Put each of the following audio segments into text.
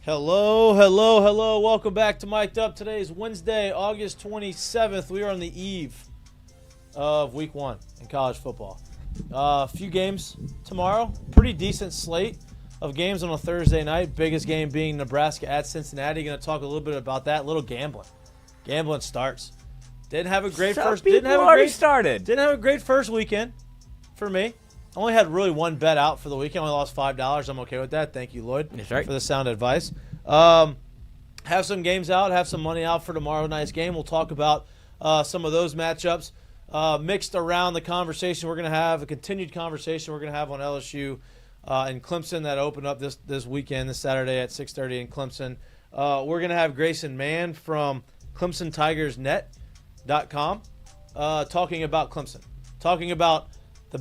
Hello, hello, hello. Welcome back to Mik'd Up. Today is Wednesday, August 27th. We are on the eve of week 1 in college football. A few games tomorrow. Pretty decent slate of games on a Thursday night. Biggest game being Nebraska at Cincinnati. Going to talk a little bit about that. A little gambling. Gambling starts. Didn't have a great first. Didn't have a great first weekend for me. Only had really one bet out for the weekend. Only lost $5. I'm okay with that. Thank you, Lloyd, That's right. for the sound advice. Have some games out. Have some money out for tomorrow night's game. We'll talk about some of those matchups. Mixed around the conversation we're going to have, a continued conversation we're going to have on LSU and Clemson that opened up this weekend, this Saturday at 6:30 in Clemson. We're going to have Grayson Mann from ClemsonTigersNet.com talking about Clemson, talking about the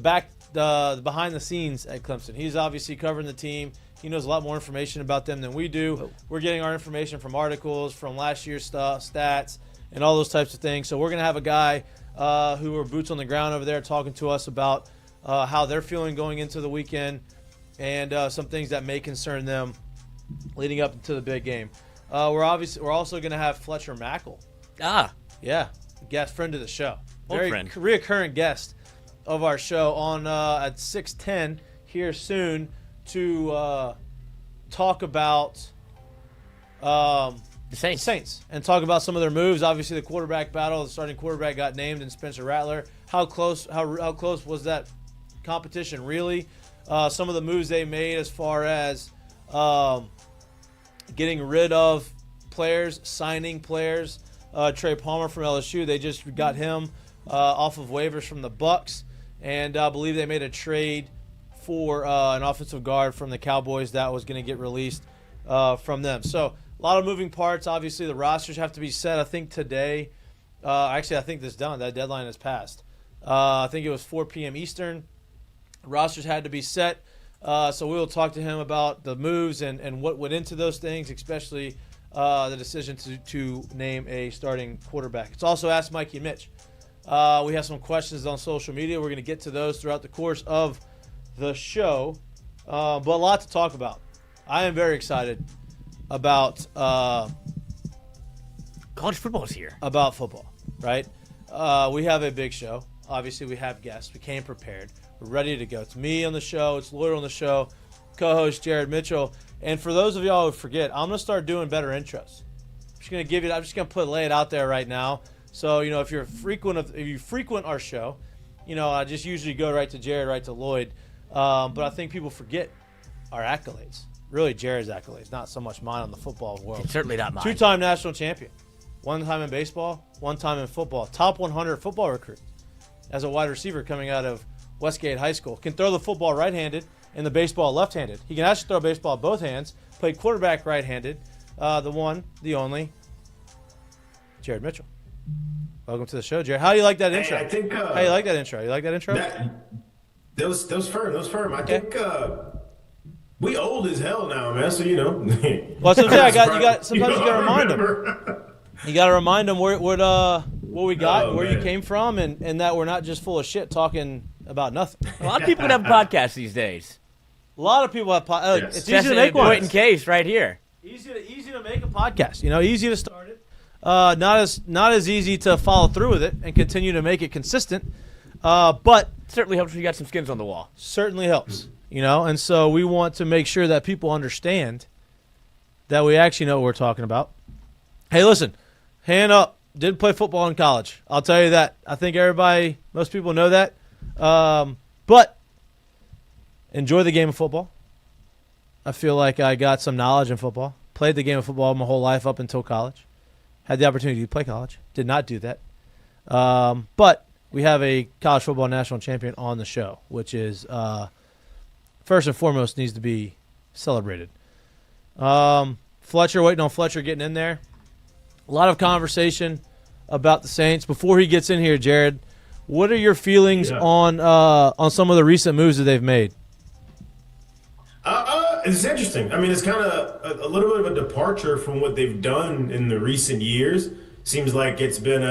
behind the scenes at Clemson. He's obviously covering the team. He knows a lot more information about them than we do. We're getting our information from articles, from last year's stats, and all those types of things. So we're going to have a guy who are boots on the ground over there talking to us about how they're feeling going into the weekend and some things that may concern them leading up to the big game. We're also going to have Fletcher Mackel. Yeah, friend of the show. Very reoccurring guest of our show on at 6:10 here soon to talk about The Saints and talk about some of their moves. Obviously, the quarterback battle, the starting quarterback got named in Spencer Rattler. How close was that competition really? Some of the moves they made as far as getting rid of players, signing players. Trey Palmer from LSU, they just got him off of waivers from the Bucks. And I believe they made a trade for an offensive guard from the Cowboys that was going to get released from them. So a lot of moving parts. Obviously, the rosters have to be set. I think today, I think this is done. That deadline has passed. I think it was 4 p.m. Eastern. Rosters had to be set. So we will talk to him about the moves and what went into those things, especially the decision to name a starting quarterback. It's also Ask Mikie and Mitch. We have some questions on social media. We're going to get to those throughout the course of the show, but a lot to talk about. I am very excited about college football is here. About football, right? We have a big show. Obviously, we have guests. We came prepared. We're ready to go. It's me on the show. It's Lloyd on the show. Co-host Jared Mitchell. And for those of y'all who forget, I'm going to start doing better intros. I'm just going to lay it out there right now. So, if you frequent our show, I just usually go right to Jared, right to Lloyd. But I think people forget our accolades. Really, Jared's accolades, not so much mine on the football world. It's certainly not mine. 2-time national champion. 1 time in baseball, 1 time in football. Top 100 football recruit as a wide receiver coming out of Westgate High School. Can throw the football right-handed and the baseball left-handed. He can actually throw a baseball both hands. Played quarterback right-handed. The one, the only, Jared Mitchell. Welcome to the show, Jared. How do you like that intro? I think. How do you like that intro? You like that intro? That was firm. That was firm. I think we old as hell now, man. So Well, sometimes you got to remind them. You got to remind them what we got, where you came from, and that we're not just full of shit talking about nothing. A lot of people have podcasts these days. A lot of people have podcasts. Yes. It's easy to make one. Point in case right here. Easy to make a podcast. Easy to start it. Not as easy to follow through with it and continue to make it consistent. But Certainly helps when you got some skins on the wall. Certainly helps. And so we want to make sure that people understand that we actually know what we're talking about. Hey, listen, hand up. Didn't play football in college. I'll tell you that. I think most people know that. But enjoy the game of football. I feel like I got some knowledge in football. Played the game of football my whole life up until college. Had the opportunity to play college. Did not do that. But we have a college football national champion on the show, which is first and foremost needs to be celebrated. Fletcher, waiting on Fletcher getting in there. A lot of conversation about the Saints. Before he gets in here, Jared, what are your feelings on some of the recent moves that they've made? It's interesting. I mean, it's kind of a little bit of a departure from what they've done in the recent years. Seems like it's been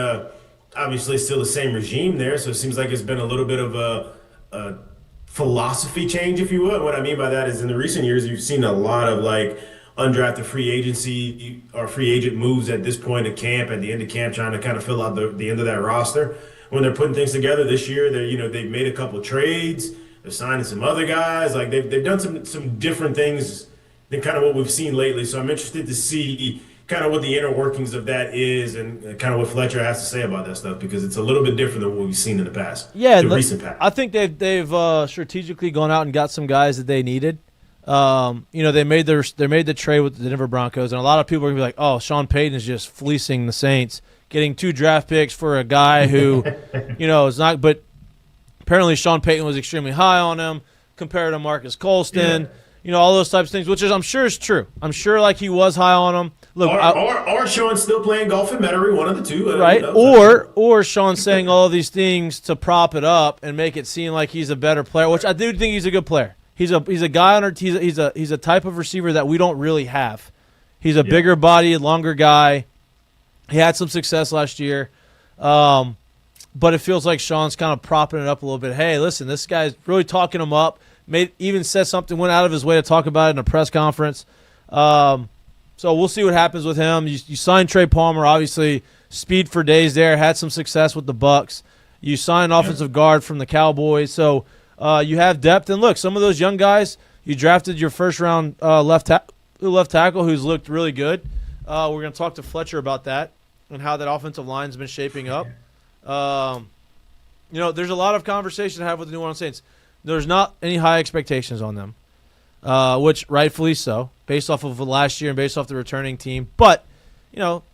obviously still the same regime there, so it seems like it's been a little bit of a philosophy change, if you will. And what I mean by that is in the recent years, you've seen a lot of like undrafted free agency or free agent moves at this point of camp, at the end of camp, trying to kind of fill out the end of that roster. When they're putting things together this year, they've made a couple of trades. They're signing some other guys. Like they've done some different things than kind of what we've seen lately. So I'm interested to see kind of what the inner workings of that is and kind of what Fletcher has to say about that stuff, because it's a little bit different than what we've seen in the past. Yeah, the recent past. I think they've strategically gone out and got some guys that they needed. They made the trade with the Denver Broncos, and a lot of people are gonna be like, "Oh, Sean Payton is just fleecing the Saints, getting 2 draft picks for a guy who, is not." But apparently, Sean Payton was extremely high on him compared to Marcus Colston. Yeah. All those types of things, which I'm sure is true. I'm sure like he was high on him. Look, or Sean's still playing golf in Metairie, one of the two, right? Or Sean's saying all of these things to prop it up and make it seem like he's a better player, which I do think he's a good player. He's a guy on our he's a type of receiver that we don't really have. He's a bigger body, longer guy. He had some success last year, but it feels like Sean's kind of propping it up a little bit. Hey, listen, this guy's really talking him up. Even said something, went out of his way to talk about it in a press conference. So we'll see what happens with him. You signed Trey Palmer, obviously speed for days there. Had some success with the Bucks. You signed an offensive guard from the Cowboys, so you have depth. And look, some of those young guys, you drafted your first round left tackle who's looked really good. We're going to talk to Fletcher about that and how that offensive line's been shaping up. There's a lot of conversation to have with the New Orleans Saints. There's not any high expectations on them, which rightfully so, based off of last year and based off the returning team. But,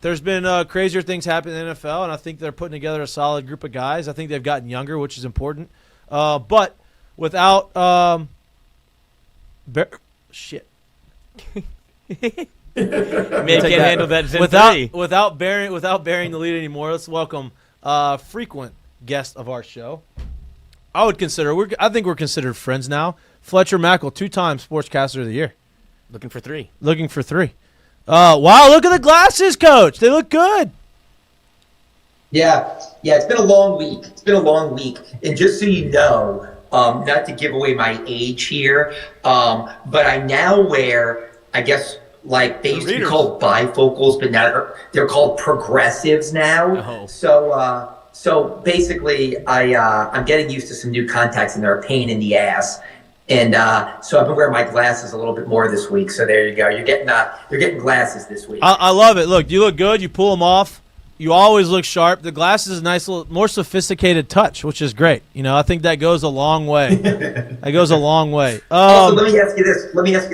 there's been crazier things happen in the NFL, and I think they're putting together a solid group of guys. I think they've gotten younger, which is important. But without shit. May can't handle that Zen without bearing the lead anymore. Let's welcome frequent guest of our show. I think we're considered friends now. Fletcher Mackel, 2-time Sportscaster of the Year. Looking for 3. Wow, look at the glasses, Coach. They look good. Yeah, it's been a long week. And just so you know, not to give away my age here, but I now wear, I guess, like they used to be called bifocals, but now they're called progressives now. Oh. So basically, I'm getting used to some new contacts, and they're a pain in the ass. And so I've been wearing my glasses a little bit more this week. So there you go. You're getting glasses this week. I love it. Look, you look good. You pull them off. You always look sharp. The glasses is a nice little, more sophisticated touch, which is great. I think that goes a long way. Also, let me ask you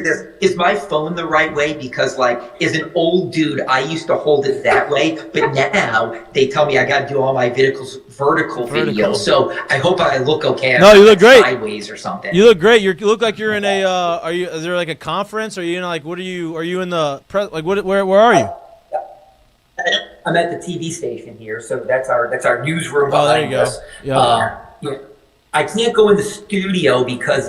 this. Is my phone the right way? Because, as an old dude, I used to hold it that way. But now they tell me I got to do all my vertical videos. So I hope I look okay. No, you look great. Sideways or something. You look great. You look like you're in a, is there like a conference? Are you in what are you in the, where are you? I'm at the TV station here, so that's our newsroom. Oh, there you go. Yeah. I can't go in the studio because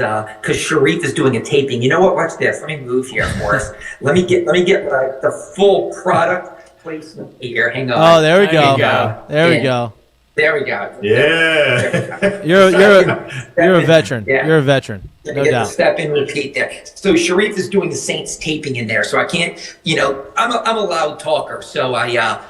Sharif is doing a taping. You know what? Watch this. Let me move here for us. let me get the full product placement here. Hang on. Oh, there we go. There we go. There we go. Yeah. You're a veteran. Yeah. You're a veteron. No doubt. Step in, repeat there. So Sharif is doing the Saints taping in there, so I can't. I'm a loud talker, so I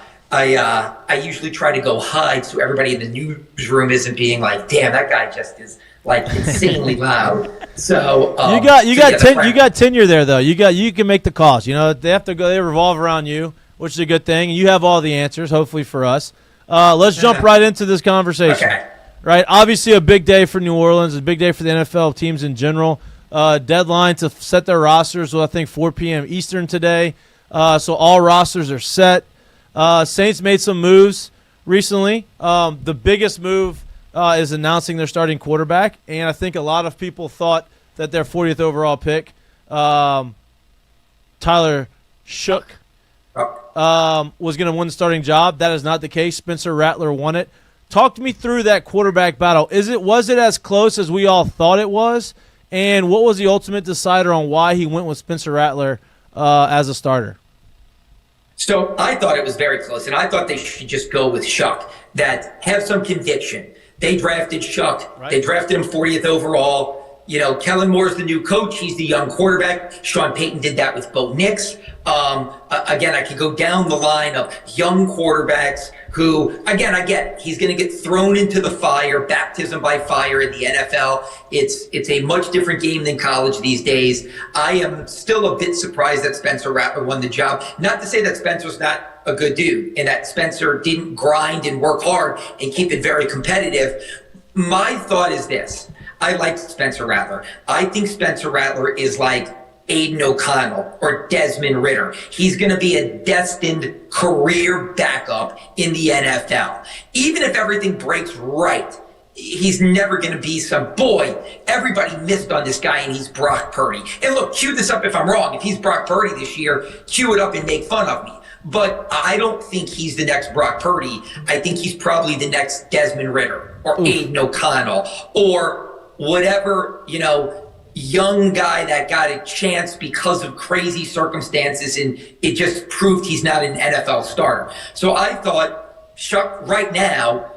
usually try to go hide so everybody in the newsroom isn't being like, "Damn, that guy just is insanely loud." So you got tenure there though. You can make the calls. They revolve around you, which is a good thing. You have all the answers, hopefully for us. Let's jump right into this conversation. Okay. Right, obviously a big day for New Orleans, a big day for the NFL teams in general. Deadline to set their rosters was, I think, 4 p.m. Eastern today. So all rosters are set. Saints made some moves recently. The biggest move is announcing their starting quarterback, and I think a lot of people thought that their 40th overall pick, Tyler Shook, was going to win the starting job. That is not the case. Spencer Rattler won it. Talk to me through that quarterback battle. Was it as close as we all thought it was? And what was the ultimate decider on why he went with Spencer Rattler as a starter? So I thought it was very close, and I thought they should just go with Shuck, that have some conviction. They drafted Shuck. Right. They drafted him 40th overall. Kellen Moore's the new coach. He's the young quarterback. Sean Payton did that with Bo Nix. Again, I could go down the line of young quarterbacks who, again, I get he's going to get thrown into the fire, baptism by fire in the NFL. It's a much different game than college these days. I am still a bit surprised that Spencer Rattler won the job. Not to say that Spencer's not a good dude and that Spencer didn't grind and work hard and keep it very competitive. My thought is this. I like Spencer Rattler. I think Spencer Rattler is like Aiden O'Connell or Desmond Ridder. He's going to be a destined career backup in the NFL. Even if everything breaks right, he's never going to be some boy. Everybody missed on this guy, and he's Brock Purdy. And look, cue this up if I'm wrong. If he's Brock Purdy this year, cue it up and make fun of me. But I don't think he's the next Brock Purdy. I think he's probably the next Desmond Ridder or Aiden O'Connell or whatever, young guy that got a chance because of crazy circumstances, and it just proved he's not an NFL starter. So I thought Shuck right now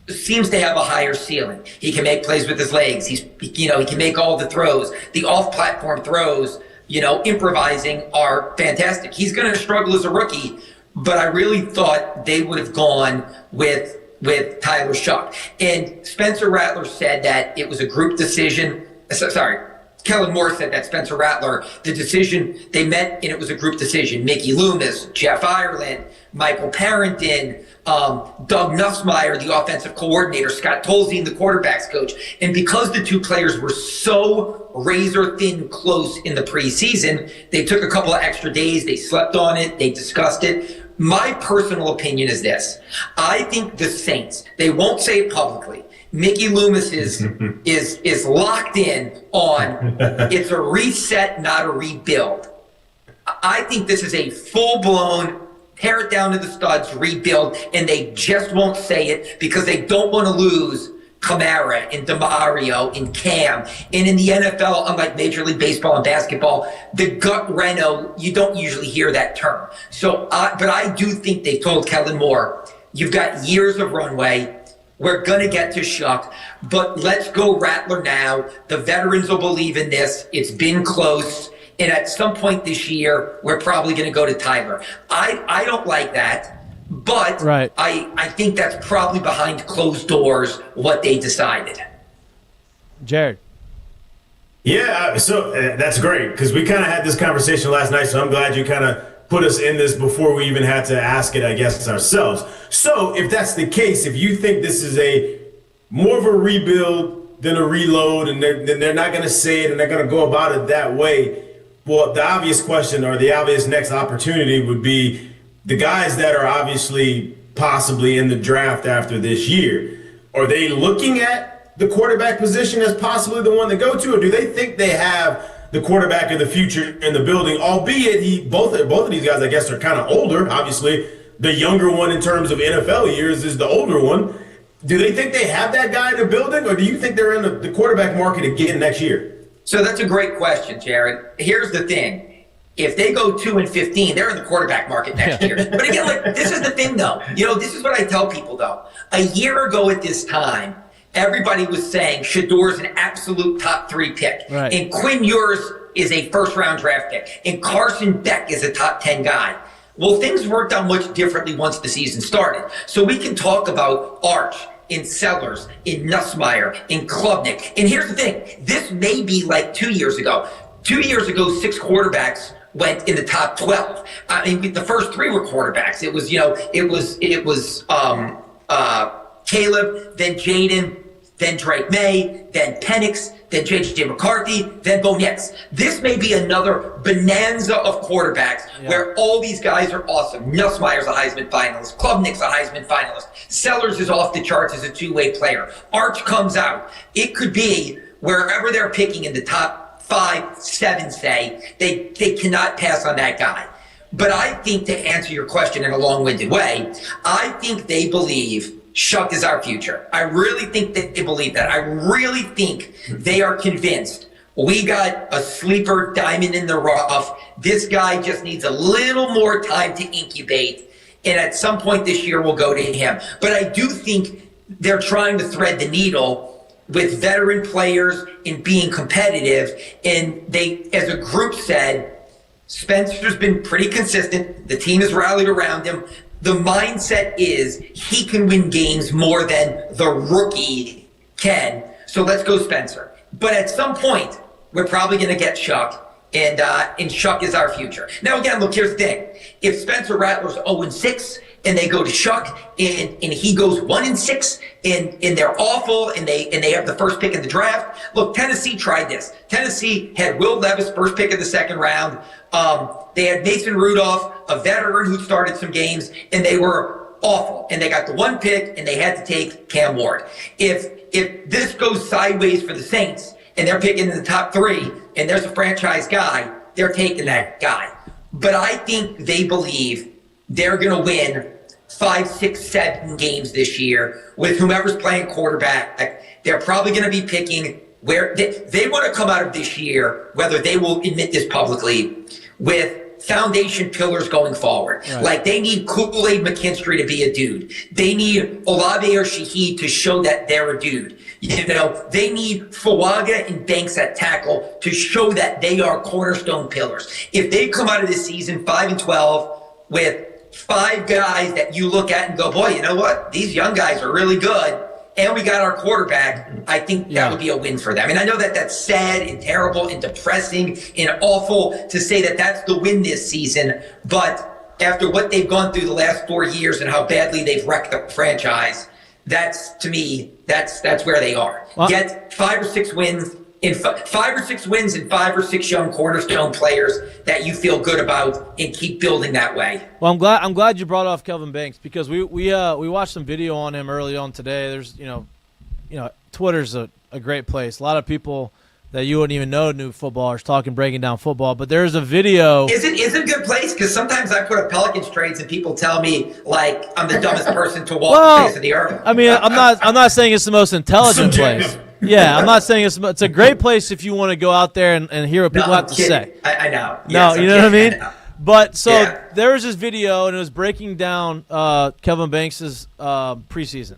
seems to have a higher ceiling. He can make plays with his legs. He can make all the throws. The off-platform throws, improvising are fantastic. He's going to struggle as a rookie, but I really thought they would have gone with Tyler Shuck. And Spencer Rattler said that it was a group decision. Kellen Moore said that Spencer Rattler, the decision, they met and it was a group decision. Mickey Loomis, Jeff Ireland, Michael Parrington, Doug Nussmeier, the offensive coordinator, Scott Tolzien, the quarterback's coach. And because the two players were so razor thin close in the preseason, they took a couple of extra days, they slept on it, they discussed it. My personal opinion is this. I think the Saints, they won't say it publicly. Mickey Loomis is locked in on it's a reset, not a rebuild. I think this is a full-blown tear it down to the studs rebuild, and they just won't say it because they don't want to lose Kamara and DeMario and Cam. And in the NFL, unlike Major League Baseball and basketball, the gut reno, you don't usually hear that term. But I do think they told Kellen Moore, you've got years of runway. We're going to get to Shuck, but let's go Rattler now. The veterans will believe in this. It's been close. And at some point this year, we're probably going to go to Tyler. I don't like that, but right. I think that's probably behind closed doors what they decided. Jared. Yeah, so that's great because we kind of had this conversation last night, so I'm glad you kind of put us in this before we even had to ask it, I guess, ourselves. So if that's the case, if you think this is a more of a rebuild than a reload, and they're not going to say it and they're going to go about it that way, well, the obvious question or the obvious next opportunity would be the guys that are obviously possibly in the draft after this year. Are they looking at the quarterback position as possibly the one to go to, or do they think they have the quarterback of the future in the building, albeit both of these guys, I guess, are kind of older. Obviously, the younger one in terms of NFL years is the older one. Do they think they have that guy in the building, or do you think they're in the quarterback market again next year? So that's a great question, Jared. Here's the thing. If they go 2-15, they're in the quarterback market next year. But again, this is the thing, though. This is what I tell people, though. A year ago at this time, everybody was saying Shador's an absolute top 3 pick. Right. And Quinn Ewers is a first-round draft pick. And Carson Beck is a top 10 guy. Well, things worked out much differently once the season started. So we can talk about Arch, in Sellers, in Nussmeier, in Klubnik. And here's the thing. This may be like 2 years ago. 2 years ago, 6 quarterbacks went in the top 12. I mean, the first 3 were quarterbacks. It was, Caleb, then Jaden, then Drake May, then Penix, then J.J. McCarthy, then Bo Nix. This may be another bonanza of quarterbacks where all these guys are awesome. Nussmeier's a Heisman finalist. Klubnik's a Heisman finalist. Sellers is off the charts as a two-way player. Arch comes out. It could be wherever they're picking in the top 5, 7, say, they cannot pass on that guy. But I think, to answer your question in a long-winded way, I think they believe Shuck is our future. I really think that they believe that. I really think they are convinced we got a sleeper diamond in the rough. This guy just needs a little more time to incubate, and at some point this year we'll go to him. But I do think they're trying to thread the needle with veteran players and being competitive. And they, as a group, said, Spencer's been pretty consistent. The team has rallied around him. The mindset is he can win games more than the rookie can. So let's go Spencer. But at some point, we're probably going to get Shuck. And Shuck is our future. Now, again, look, here's the thing. If Spencer Rattler's 0-6 and they go to Shuck and he goes 1-6 and they're awful and they have the first pick in the draft. Look, Tennessee tried this. Tennessee had Will Levis first pick of the second round. They had Mason Rudolph, a veteran who started some games, and they were awful. And they got the one pick and they had to take Cam Ward. If this goes sideways for the Saints and they're picking in the top 3 and there's a franchise guy, they're taking that guy. But I think they believe they're going to win 5, 6, 7 games this year with whomever's playing quarterback. They're probably going to be picking where they want to come out of this year, whether they will admit this publicly, with foundation pillars going forward. Right. Like they need Kool-Aid McKinstry to be a dude. They need Olave or Shaheed to show that they're a dude. You know, they need Fuaga and Banks at tackle to show that they are cornerstone pillars. If they come out of this season 5-12 with 5 guys that you look at and go, boy, you know what? These young guys are really good. And we got our quarterback. I think that would be a win for them. I mean, I know that that's sad and terrible and depressing and awful to say that that's the win this season. But after what they've gone through the last 4 years and how badly they've wrecked the franchise, that's, to me, that's where they are. Well, get 5 or 6 wins in 5 or 6 wins and 5 or 6 young cornerstone players that you feel good about and keep building that way. Well, I'm glad you brought off Kelvin Banks because we watched some video on him early on today. There's you know Twitter's a great place. A lot of people that you wouldn't even know knew footballers breaking down football. But there's a video. Is it a good place? Because sometimes I put up Pelicans trades and people tell me like I'm the dumbest person to walk the face of the earth. I mean, I'm not saying it's the most intelligent place. Yeah, I'm not saying it's a great place if you want to go out there and hear what people have to say. I know. No, you know what I mean? But so there was this video, and it was breaking down Kelvin Banks' preseason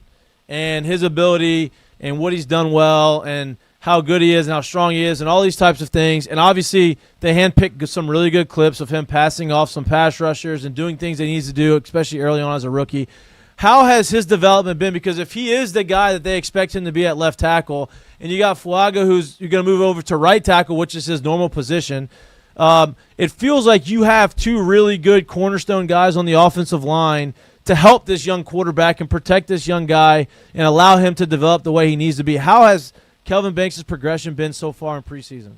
and his ability and what he's done well and how good he is and how strong he is and all these types of things. And obviously they handpicked some really good clips of him passing off some pass rushers and doing things that he needs to do, especially early on as a rookie. How has his development been? Because if he is the guy that they expect him to be at left tackle, and you got Fuaga who's you're going to move over to right tackle, which is his normal position, it feels like you have 2 really good cornerstone guys on the offensive line to help this young quarterback and protect this young guy and allow him to develop the way he needs to be. How has Kelvin Banks' progression been so far in preseason?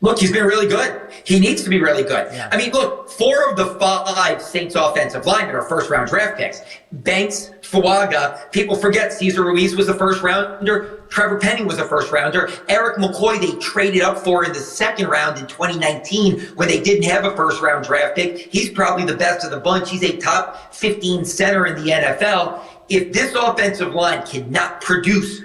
Look, he's been really good. He needs to be really good. Yeah. I mean, look, 4 of the 5 Saints offensive linemen are first-round draft picks. Banks, Fuaga, people forget Cesar Ruiz was a first-rounder. Trevor Penning was a first-rounder. Eric McCoy, they traded up for in the second round in 2019 when they didn't have a first-round draft pick. He's probably the best of the bunch. He's a top 15 center in the NFL. If this offensive line cannot produce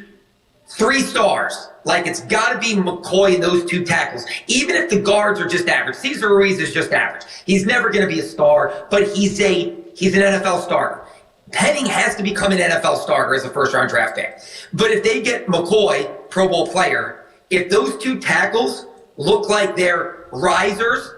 3 stars, like it's got to be McCoy and those 2 tackles. Even if the guards are just average. Cesar Ruiz is just average. He's never going to be a star, but he's an NFL starter. Penning has to become an NFL starter as a first-round draft pick. But if they get McCoy, Pro Bowl player, if those 2 tackles look like they're risers,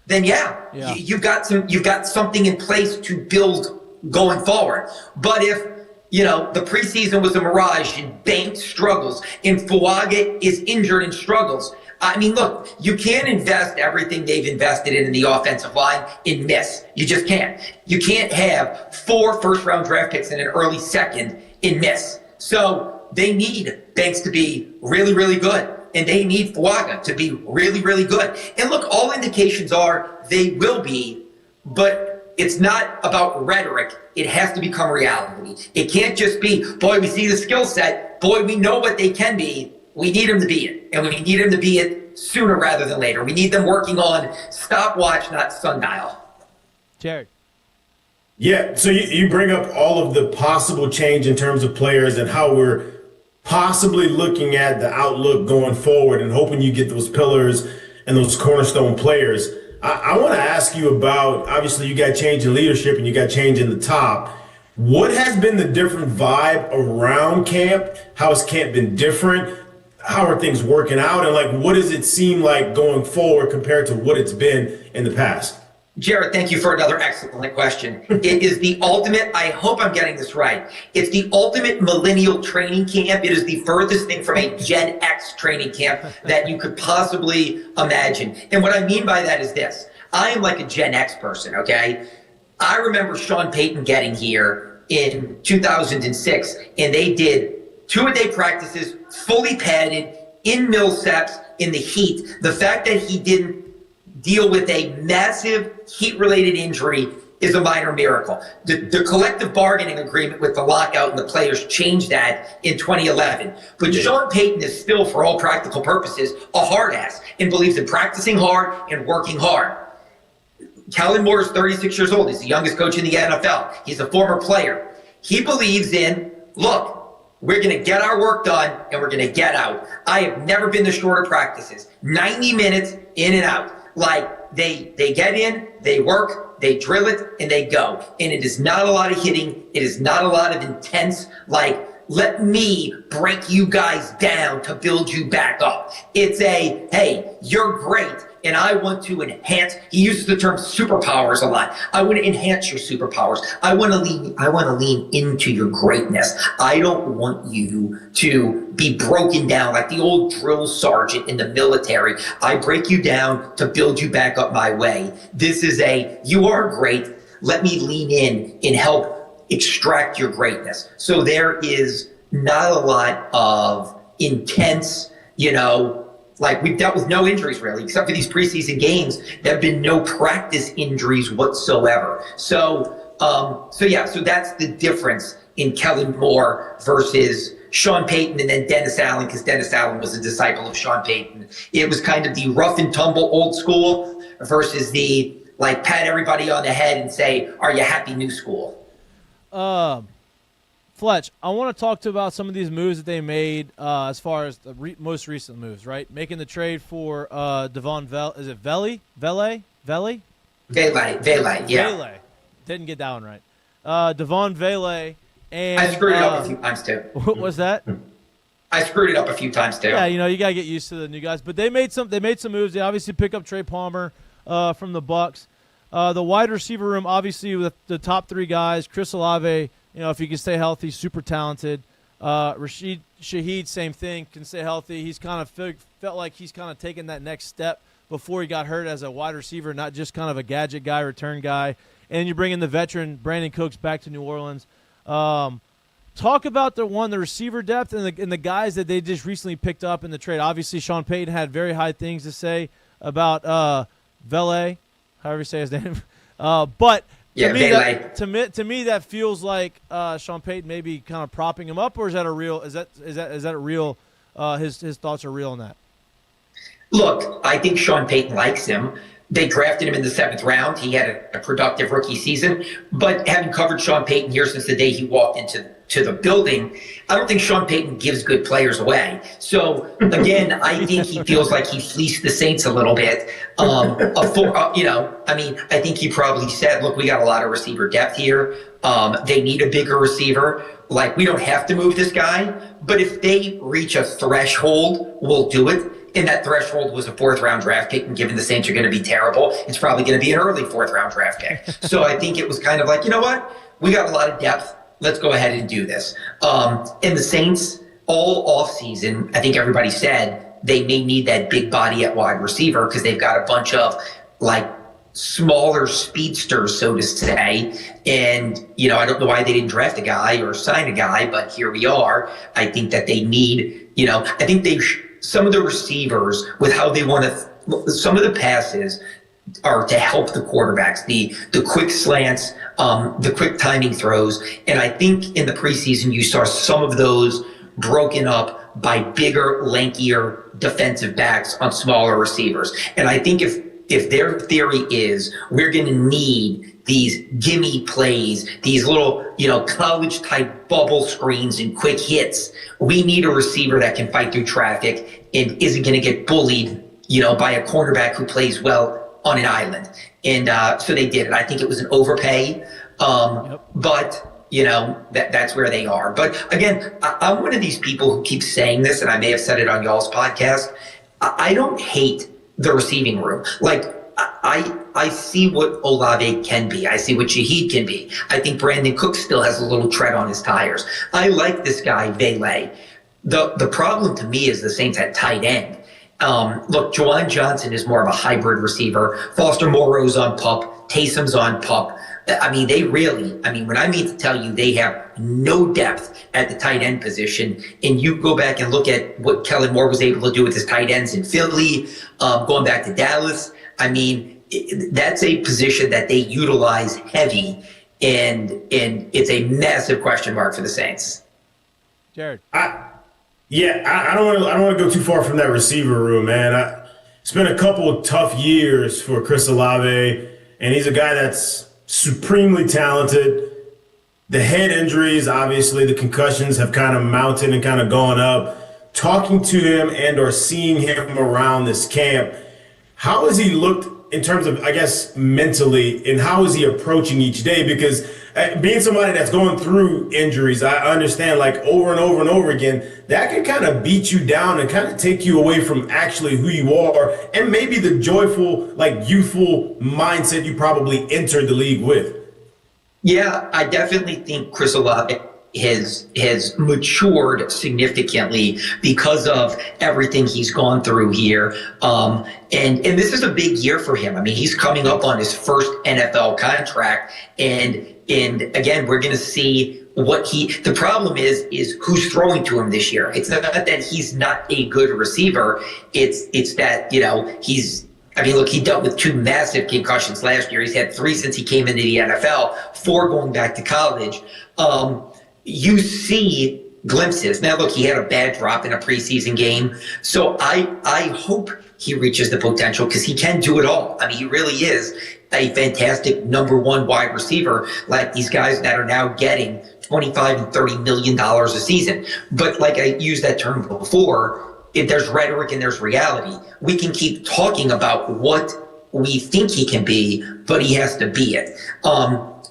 then you've got something in place to build going forward. But if the preseason was a mirage and Banks struggles and Fuaga is injured and struggles. I mean, look, you can't invest everything they've invested in the offensive line and miss. You just can't. You can't have 4 first-round draft picks and an early second and miss. So they need Banks to be really, really good. And they need Fuaga to be really, really good. And look, all indications are they will be, but it's not about rhetoric. It has to become reality. It can't just be, boy, we see the skill set. Boy, we know what they can be. We need them to be it. And we need them to be it sooner rather than later. We need them working on stopwatch, not sundial. Jared. Yeah, so you bring up all of the possible change in terms of players and how we're possibly looking at the outlook going forward and hoping you get those pillars and those cornerstone players. I want to ask you about, obviously you got change in leadership and you got change in the top. What has been the different vibe around camp? How has camp been different? How are things working out? And like, what does it seem like going forward compared to what it's been in the past? Jared, thank you for another excellent question. It is the ultimate, I hope I'm getting this right. It's the ultimate millennial training camp. It is the furthest thing from a Gen X training camp that you could possibly imagine. And what I mean by that is this. I am like a Gen X person, okay? I remember Sean Payton getting here in 2006, and they did 2-a-day practices, fully padded, in Millsaps, in the heat. The fact that he didn't deal with a massive heat-related injury is a minor miracle. The collective bargaining agreement with the lockout and the players changed that in 2011. But Sean Payton is still, for all practical purposes, a hard ass and believes in practicing hard and working hard. Kellen Moore is 36 years old. He's the youngest coach in the NFL. He's a former player. He believes in, look, we're going to get our work done and we're going to get out. I have never been to shorter practices. 90 minutes in and out. Like, they get in, they work, they drill it, and they go. And it is not a lot of hitting. It is not a lot of intense, like, let me break you guys down to build you back up. It's a, hey, you're great, and I want to enhance. He uses the term superpowers a lot. I want to enhance your superpowers. I want to lean into your greatness. I don't want you to be broken down like the old drill sergeant in the military. I break you down to build you back up my way. This is a, you are great. Let me lean in and help extract your greatness. So there is not a lot of intense, like we've dealt with no injuries really, except for these preseason games. There have been no practice injuries whatsoever. So that's the difference in Kellen Moore versus Sean Payton and then Dennis Allen, because Dennis Allen was a disciple of Sean Payton. It was kind of the rough and tumble old school versus the like pat everybody on the head and say, are you happy new school? Fletch, I want to talk about some of these moves that they made as far as the most recent moves, right? Making the trade for Devon is it Vele? Vele, yeah. Vele. Didn't get that one right. Devon Vele and I screwed it up a few times too. What was that? I screwed it up a few times too. Yeah, you gotta get used to the new guys. But they made some moves. They obviously pick up Trey Palmer from the Bucks. The wide receiver room, obviously, with the top three guys, Chris Olave, if he can stay healthy, super talented. Rashid Shaheed, same thing, can stay healthy. He's kind of felt like he's kind of taken that next step before he got hurt as a wide receiver, not just kind of a gadget guy, return guy. And you bring in the veteran Brandon Cooks back to New Orleans. Talk about the receiver depth and the guys that they just recently picked up in the trade. Obviously, Sean Payton had very high things to say about Vele, however you say his name. But to me, that feels like Sean Payton maybe kind of propping him up, or is that a real? Is that a real? His thoughts are real on that. Look, I think Sean Payton likes him. They drafted him in the 7th round. He had a productive rookie season. But having covered Sean Payton here since the day he walked into the building, I don't think Sean Payton gives good players away. So, again, I think he feels like he fleeced the Saints a little bit. I think he probably said, look, we got a lot of receiver depth here. They need a bigger receiver. Like, we don't have to move this guy. But if they reach a threshold, we'll do it. And that threshold was a 4th-round draft pick, and given the Saints are going to be terrible, it's probably going to be an early 4th-round draft pick. So I think it was kind of like, you know what? We got a lot of depth. Let's go ahead and do this. And the Saints, all offseason, I think everybody said they may need that big body at wide receiver because they've got a bunch of, like, smaller speedsters, so to say. And, I don't know why they didn't draft a guy or sign a guy, but here we are. I think that they need, I think some of the receivers with how they want to, some of the passes are to help the quarterbacks, the quick slants, the quick timing throws. And I think in the preseason, you saw some of those broken up by bigger, lankier defensive backs on smaller receivers. And I think if their theory is we're going to need these gimme plays, these little, college type bubble screens and quick hits, we need a receiver that can fight through traffic and isn't going to get bullied, by a cornerback who plays well on an island. And so they did it. I think it was an overpay. But that's where they are. But again, I'm one of these people who keeps saying this, and I may have said it on y'all's podcast. I don't hate the receiving room. Like, I see what Olave can be. I see what Shaheed can be. I think Brandon Cook still has a little tread on his tires. I like this guy, Vele. The problem to me is the Saints at tight end. Look, Juwan Johnson is more of a hybrid receiver. Foster Moreau's on PUP. Taysom's on PUP. When I mean to tell you they have no depth at the tight end position, and you go back and look at what Kellen Moore was able to do with his tight ends in Philly, going back to Dallas, that's a position that they utilize heavy, and it's a massive question mark for the Saints. Jared. I don't want to go too far from that receiver room, man. It's been a couple of tough years for Chris Olave, and he's a guy that's supremely talented. The head injuries, obviously, the concussions have kind of mounted and kind of gone up. Talking to him and or seeing him around this camp, how has he looked in terms of, I guess, mentally, and how is he approaching each day? Because being somebody that's going through injuries, I understand, like, over and over and over again, that can kind of beat you down and kind of take you away from actually who you are and maybe the joyful, like, youthful mindset you probably entered the league with. Yeah, I definitely think Chris Olave has matured significantly because of everything he's gone through here. And this is a big year for him. I mean, he's coming up on his first NFL contract, and again, we're going to see the problem is who's throwing to him this year. It's not that he's not a good receiver. It's that, he dealt with 2 massive concussions last year. He's had 3 since he came into the NFL, 4 going back to college. You see glimpses. Now, look, he had a bad drop in a preseason game. So I hope he reaches the potential, because he can do it all. I mean, he really is a fantastic number 1 wide receiver, like these guys that are now getting $25 and $30 million a season. But like I used that term before, if there's rhetoric and there's reality, we can keep talking about what we think he can be, but he has to be it.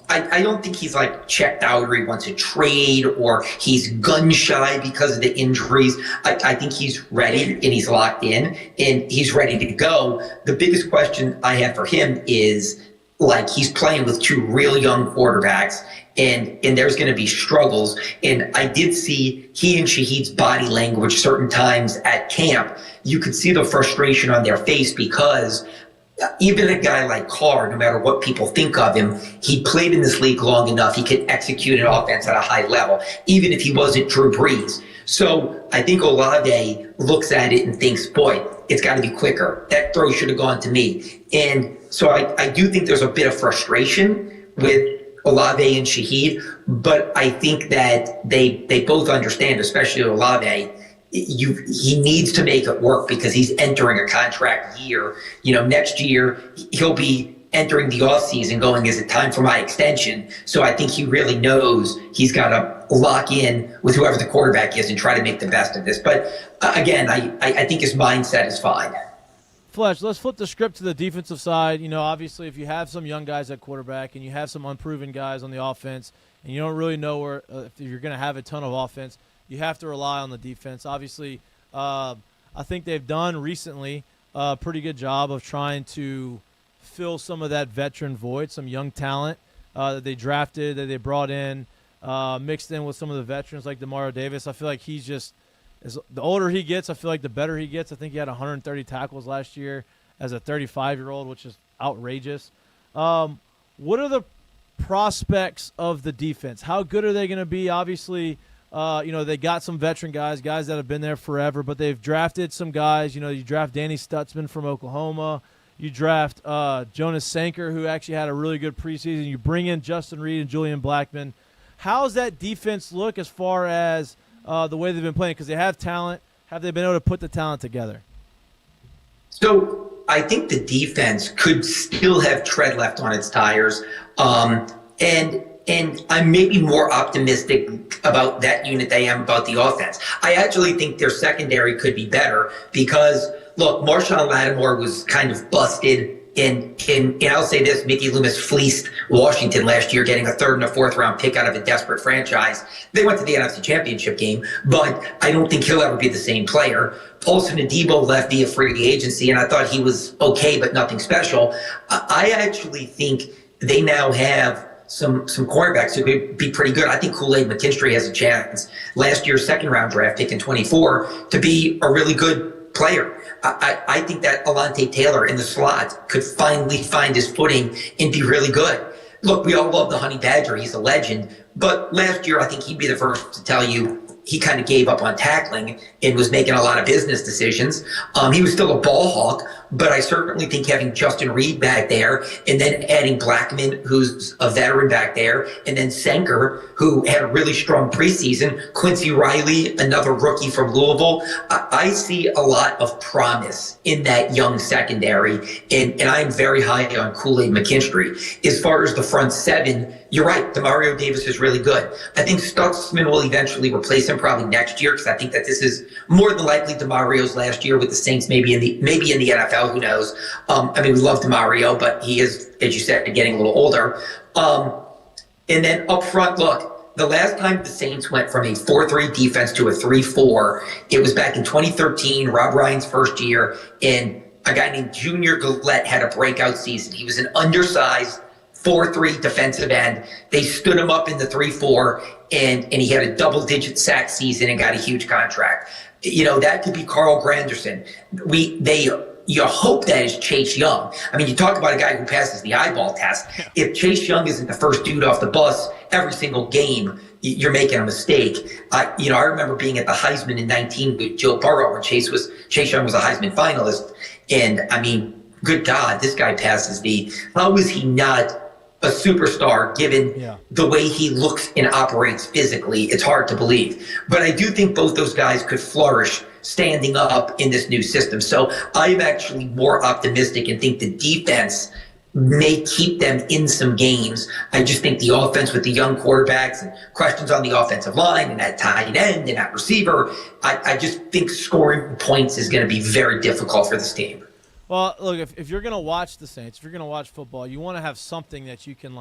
I don't think he's like checked out or he wants a trade or he's gun shy because of the injuries. I think he's ready and he's locked in and he's ready to go. The biggest question I have for him is, like, he's playing with 2 real young quarterbacks and there's going to be struggles. And I did see he and Shaheed's body language certain times at camp. You could see the frustration on their face, because even a guy like Carr, no matter what people think of him, he played in this league long enough. He could execute an offense at a high level, even if he wasn't Drew Brees. So I think Olave looks at it and thinks, boy, it's got to be quicker. That throw should have gone to me. And so I do think there's a bit of frustration with Olave and Shaheed, but I think that they both understand, especially Olave, he needs to make it work because he's entering a contract year. Next year he'll be entering the offseason going, is it time for my extension? So I think he really knows he's got to lock in with whoever the quarterback is and try to make the best of this. But again, I think his mindset is fine. Fletch, let's flip the script to the defensive side. Obviously, if you have some young guys at quarterback and you have some unproven guys on the offense and you don't really know where if you're going to have a ton of offense, you have to rely on the defense. Obviously, I think they've done recently a pretty good job of trying to fill some of that veteran void, some young talent that they drafted, that they brought in, mixed in with some of the veterans like Demario Davis. I feel like he's just – the older he gets, I feel like the better he gets. I think he had 130 tackles last year as a 35-year-old, which is outrageous. What are the prospects of the defense? How good are they going to be? Obviously, they got some veteran guys that have been there forever, but they've drafted some guys. You draft Danny Stutzman from Oklahoma. You draft Jonas Sanker, who actually had a really good preseason. You bring in Justin Reed and Julian Blackman. How's that defense look as far as the way they've been playing? Because they have talent. Have they been able to put the talent together? So I think the defense could still have tread left on its tires. And I'm maybe more optimistic about that unit than I am about the offense. I actually think their secondary could be better because, look, Marshawn Lattimore was kind of busted And I'll say this, Mickey Loomis fleeced Washington last year, getting a 3rd and a 4th round pick out of a desperate franchise. They went to the NFC Championship game, but I don't think he'll ever be the same player. Paulson Adebo left via free agency, and I thought he was okay, but nothing special. I actually think they now have some quarterbacks who could be pretty good. I think Kool-Aid McKinstry has a chance, last year's 2nd round draft pick in 24, to be a really good player. I think that Alontae Taylor in the slot could finally find his footing and be really good. Look, we all love the Honey Badger. He's a legend. But last year, I think he'd be the first to tell you he kind of gave up on tackling and was making a lot of business decisions. He was still a ball hawk, but I certainly think having Justin Reed back there and then adding Blackman, who's a veteran back there, and then Senker, who had a really strong preseason, Quincy Riley, another rookie from Louisville. I see a lot of promise in that young secondary, and I'm very high on Kool-Aid McKinstry. As far as the front 7, you're right, Demario Davis is really good. I think Stutzman will eventually replace him probably next year, because I think that this is more than likely Demario's last year with the Saints, maybe in the NFL, who knows. I mean, we love Demario, but he is, as you said, getting a little older. And then up front, look, the last time the Saints went from a 4-3 defense to a 3-4, it was back in 2013, Rob Ryan's first year, and a guy named Junior Gillette had a breakout season. He was an undersized 4-3 defensive end. They stood him up in the 3-4, and he had a double-digit sack season and got a huge contract. You know, that could be Carl Granderson. You hope that is Chase Young. I mean, you talk about a guy who passes the eyeball test. If Chase Young isn't the first dude off the bus every single game, you're making a mistake. I remember being at the Heisman in 19 with Joe Burrow when Chase Young was a Heisman finalist. And I mean, good God, this guy passes how is he not a superstar given the way he looks and operates physically? It's hard to believe. But I do think both those guys could flourish standing up in this new system. So I'm actually more optimistic and think the defense may keep them in some games. I just think the offense with the young quarterbacks and questions on the offensive line and that tight end and that receiver, I just think scoring points is going to be very difficult for this team. Well, look, if you're going to watch the Saints, if you're going to watch football, you want to have something that you can,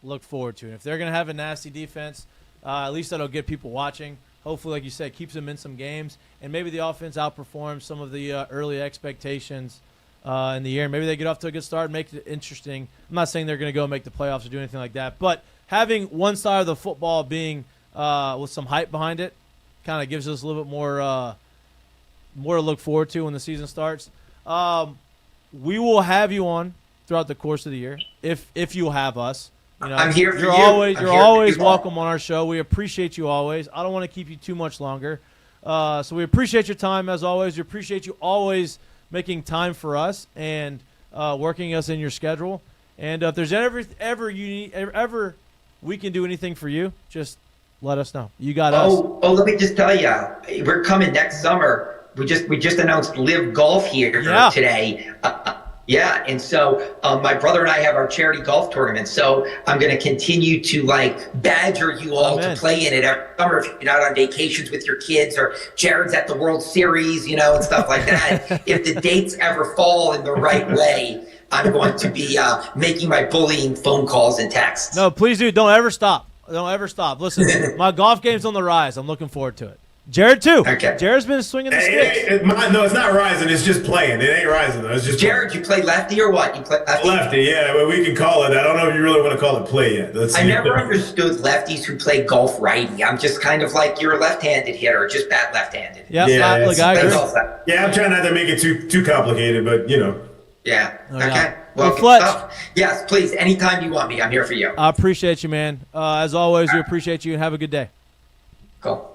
look forward to. And if they're going to have a nasty defense, at least that'll get people watching. Hopefully, like you said, keeps them in some games. And maybe the offense outperforms some of the early expectations in the year. Maybe they get off to a good start and make it interesting. I'm not saying they're going to go make the playoffs or do anything like that. But having one side of the football being with some hype behind it kind of gives us a little bit more to look forward to when the season starts. We will have you on throughout the course of the year if you have us. I'm here for you. You're always welcome on our show. We appreciate you always. I don't want to keep you too much longer. So we appreciate your time as always. We appreciate you always making time for us and working us in your schedule. And if there's ever we can do anything for you, just let us know. You got us. Oh, let me just tell you, we're coming next summer. We just announced Live Golf here today. And so my brother and I have our charity golf tournament. So I'm going to continue to badger you all to play in it every summer if you're not on vacations with your kids, or Jared's at the World Series, and stuff like that. If the dates ever fall in the right way, I'm going to be making my bullying phone calls and texts. No, please do. Don't ever stop. Don't ever stop. Listen, my golf game's on the rise. I'm looking forward to it. Jared, too. Okay. Jared's been swinging the sticks. No, it's not rising. It's just playing. It ain't rising, though. It's just Jared, you play lefty or what? You play lefty? Lefty, yeah. But we can call it. I don't know if you really want to call it play yet. I never understood lefties who play golf righty. I'm just kind of like, you're a left-handed hitter, just bat left-handed. I agree. Yeah, I'm trying not to make it too complicated, but, Yeah. Okay. Yeah. Well, Fletch. Yes, please. Anytime you want me, I'm here for you. I appreciate you, man. As always, we appreciate you, and have a good day. Cool.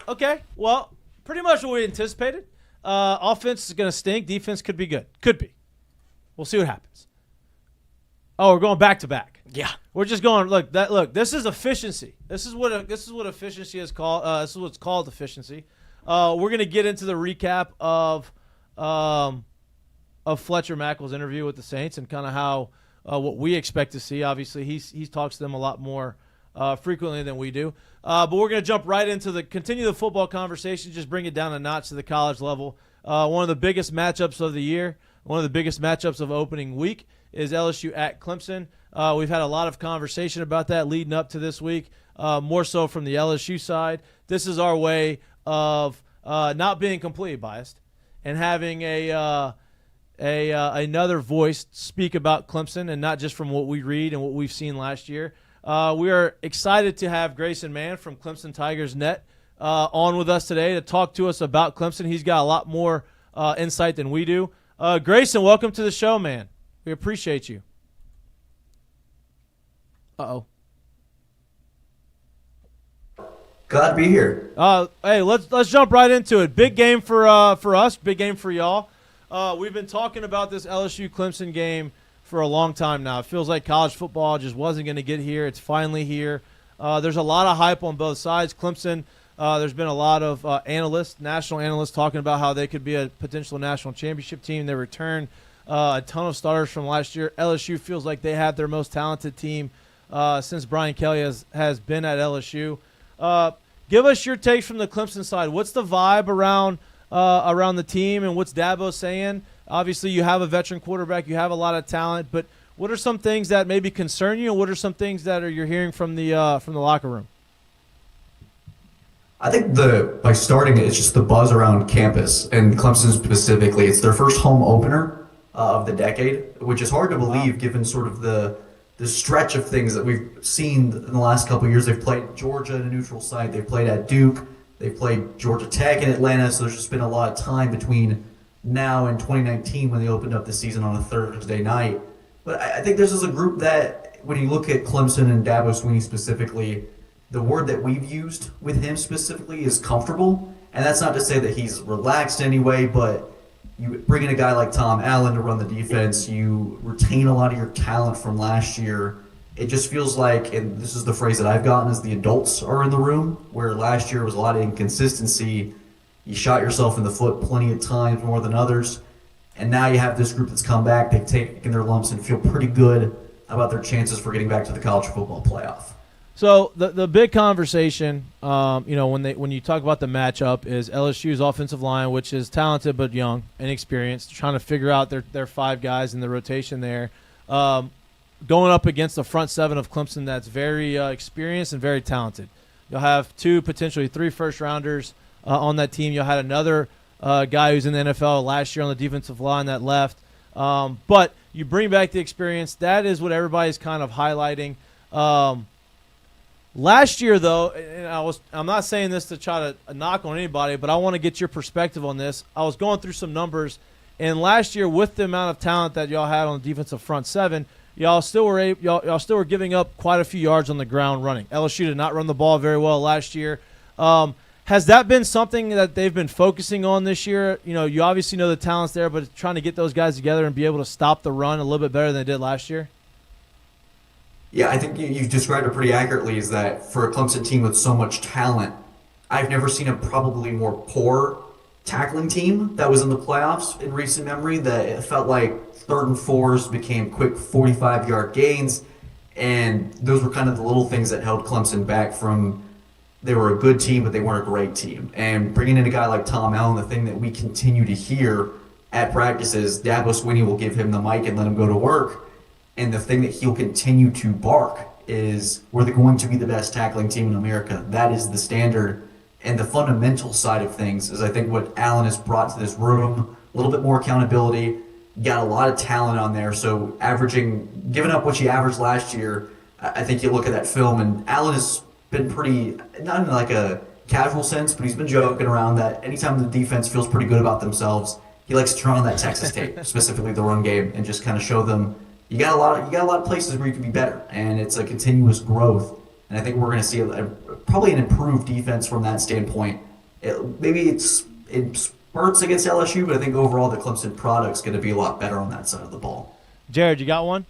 Okay, well, pretty much what we anticipated. Offense is going to stink. Defense could be good. Could be. We'll see what happens. Oh, we're going back to back. Yeah, we're just going. Look, this is efficiency. This is what efficiency is called. This is what's called efficiency. We're going to get into the recap of Fletcher Mackel's interview with the Saints and kind of how what we expect to see. Obviously, he talks to them a lot more frequently than we do. But we're going to jump right into continue the football conversation, just bring it down a notch to the college level. One of the biggest matchups of the year, one of the biggest matchups of opening week is LSU at Clemson. We've had a lot of conversation about that leading up to this week, more so from the LSU side. This is our way of not being completely biased and having another voice speak about Clemson, and not just from what we read and what we've seen last year. We are excited to have Grayson Mann from Clemson Tigers Net on with us today to talk to us about Clemson. He's got a lot more insight than we do. Grayson, welcome to the show, man. We appreciate you. Uh-oh. Glad to be here. Hey, let's jump right into it. Big game for us. Big game for y'all. We've been talking about this LSU Clemson game for a long time now. It feels like college football just wasn't going to get here. It's finally here. There's a lot of hype on both sides. Clemson, there's been a lot of national analysts talking about how they could be a potential national championship team. They return a ton of starters from last year. LSU feels like they have their most talented team since Brian Kelly has been at LSU. Give us your takes from the Clemson side. What's the vibe around the team, and what's Dabo saying? Obviously, you have a veteran quarterback. You have a lot of talent, but what are some things that maybe concern you, and what are some things that you're hearing from the locker room? I think by starting it's just the buzz around campus, and Clemson specifically. It's their first home opener of the decade, which is hard to believe given sort of the stretch of things that we've seen in the last couple of years. They've played Georgia in a neutral site. They've played at Duke. They've played Georgia Tech in Atlanta. So there's just been a lot of time between now and 2019 when they opened up the season on a Thursday night. But I think this is a group that, when you look at Clemson and Dabo Swinney specifically, the word that we've used with him specifically is comfortable. And that's not to say that he's relaxed anyway, but you bring in a guy like Tom Allen to run the defense, you retain a lot of your talent from last year. It just feels like, and this is the phrase that I've gotten, is the adults are in the room, where last year was a lot of inconsistency. You shot yourself in the foot plenty of times, more than others. And now you have this group that's come back. They've taken their lumps and feel pretty good about their chances for getting back to the college football playoff. So the big conversation, when you talk about the matchup, is LSU's offensive line, which is talented but young and inexperienced, trying to figure out their five guys in the rotation there, going up against the front seven of Clemson that's very experienced and very talented. You'll have potentially three first-rounders on that team. You'll have another guy who's in the NFL last year on the defensive line that left. But you bring back the experience. That is what everybody's kind of highlighting. Last year, though, and I'm not saying this to try to knock on anybody, but I want to get your perspective on this. I was going through some numbers, and last year, with the amount of talent that y'all had on the defensive front seven, y'all still were giving up quite a few yards on the ground running. LSU did not run the ball very well last year. Has that been something that they've been focusing on this year? You obviously know the talent's there, but trying to get those guys together and be able to stop the run a little bit better than they did last year? Yeah, I think you've described it pretty accurately, is that for a Clemson team with so much talent, I've never seen a probably more poor tackling team that was in the playoffs in recent memory, that it felt like third and fours became quick 45-yard gains, and those were kind of the little things that held Clemson back from, they were a good team, but they weren't a great team. And bringing in a guy like Tom Allen, the thing that we continue to hear at practices, Dabo Swinney will give him the mic and let him go to work. And the thing that he'll continue to bark is, we're going to be the best tackling team in America. That is the standard. And the fundamental side of things is, I think, what Allen has brought to this room, a little bit more accountability, got a lot of talent on there. So giving up what you averaged last year, I think you look at that film, and Allen has been pretty, not in like a casual sense, but he's been joking around that anytime the defense feels pretty good about themselves, he likes to turn on that Texas tape, specifically the run game, and just kind of show them, you got a lot of places where you can be better, and it's a continuous growth. And I think we're going to see probably an improved defense from that standpoint. Maybe it spurts against LSU, but I think overall the Clemson product's going to be a lot better on that side of the ball. Jared, you got one?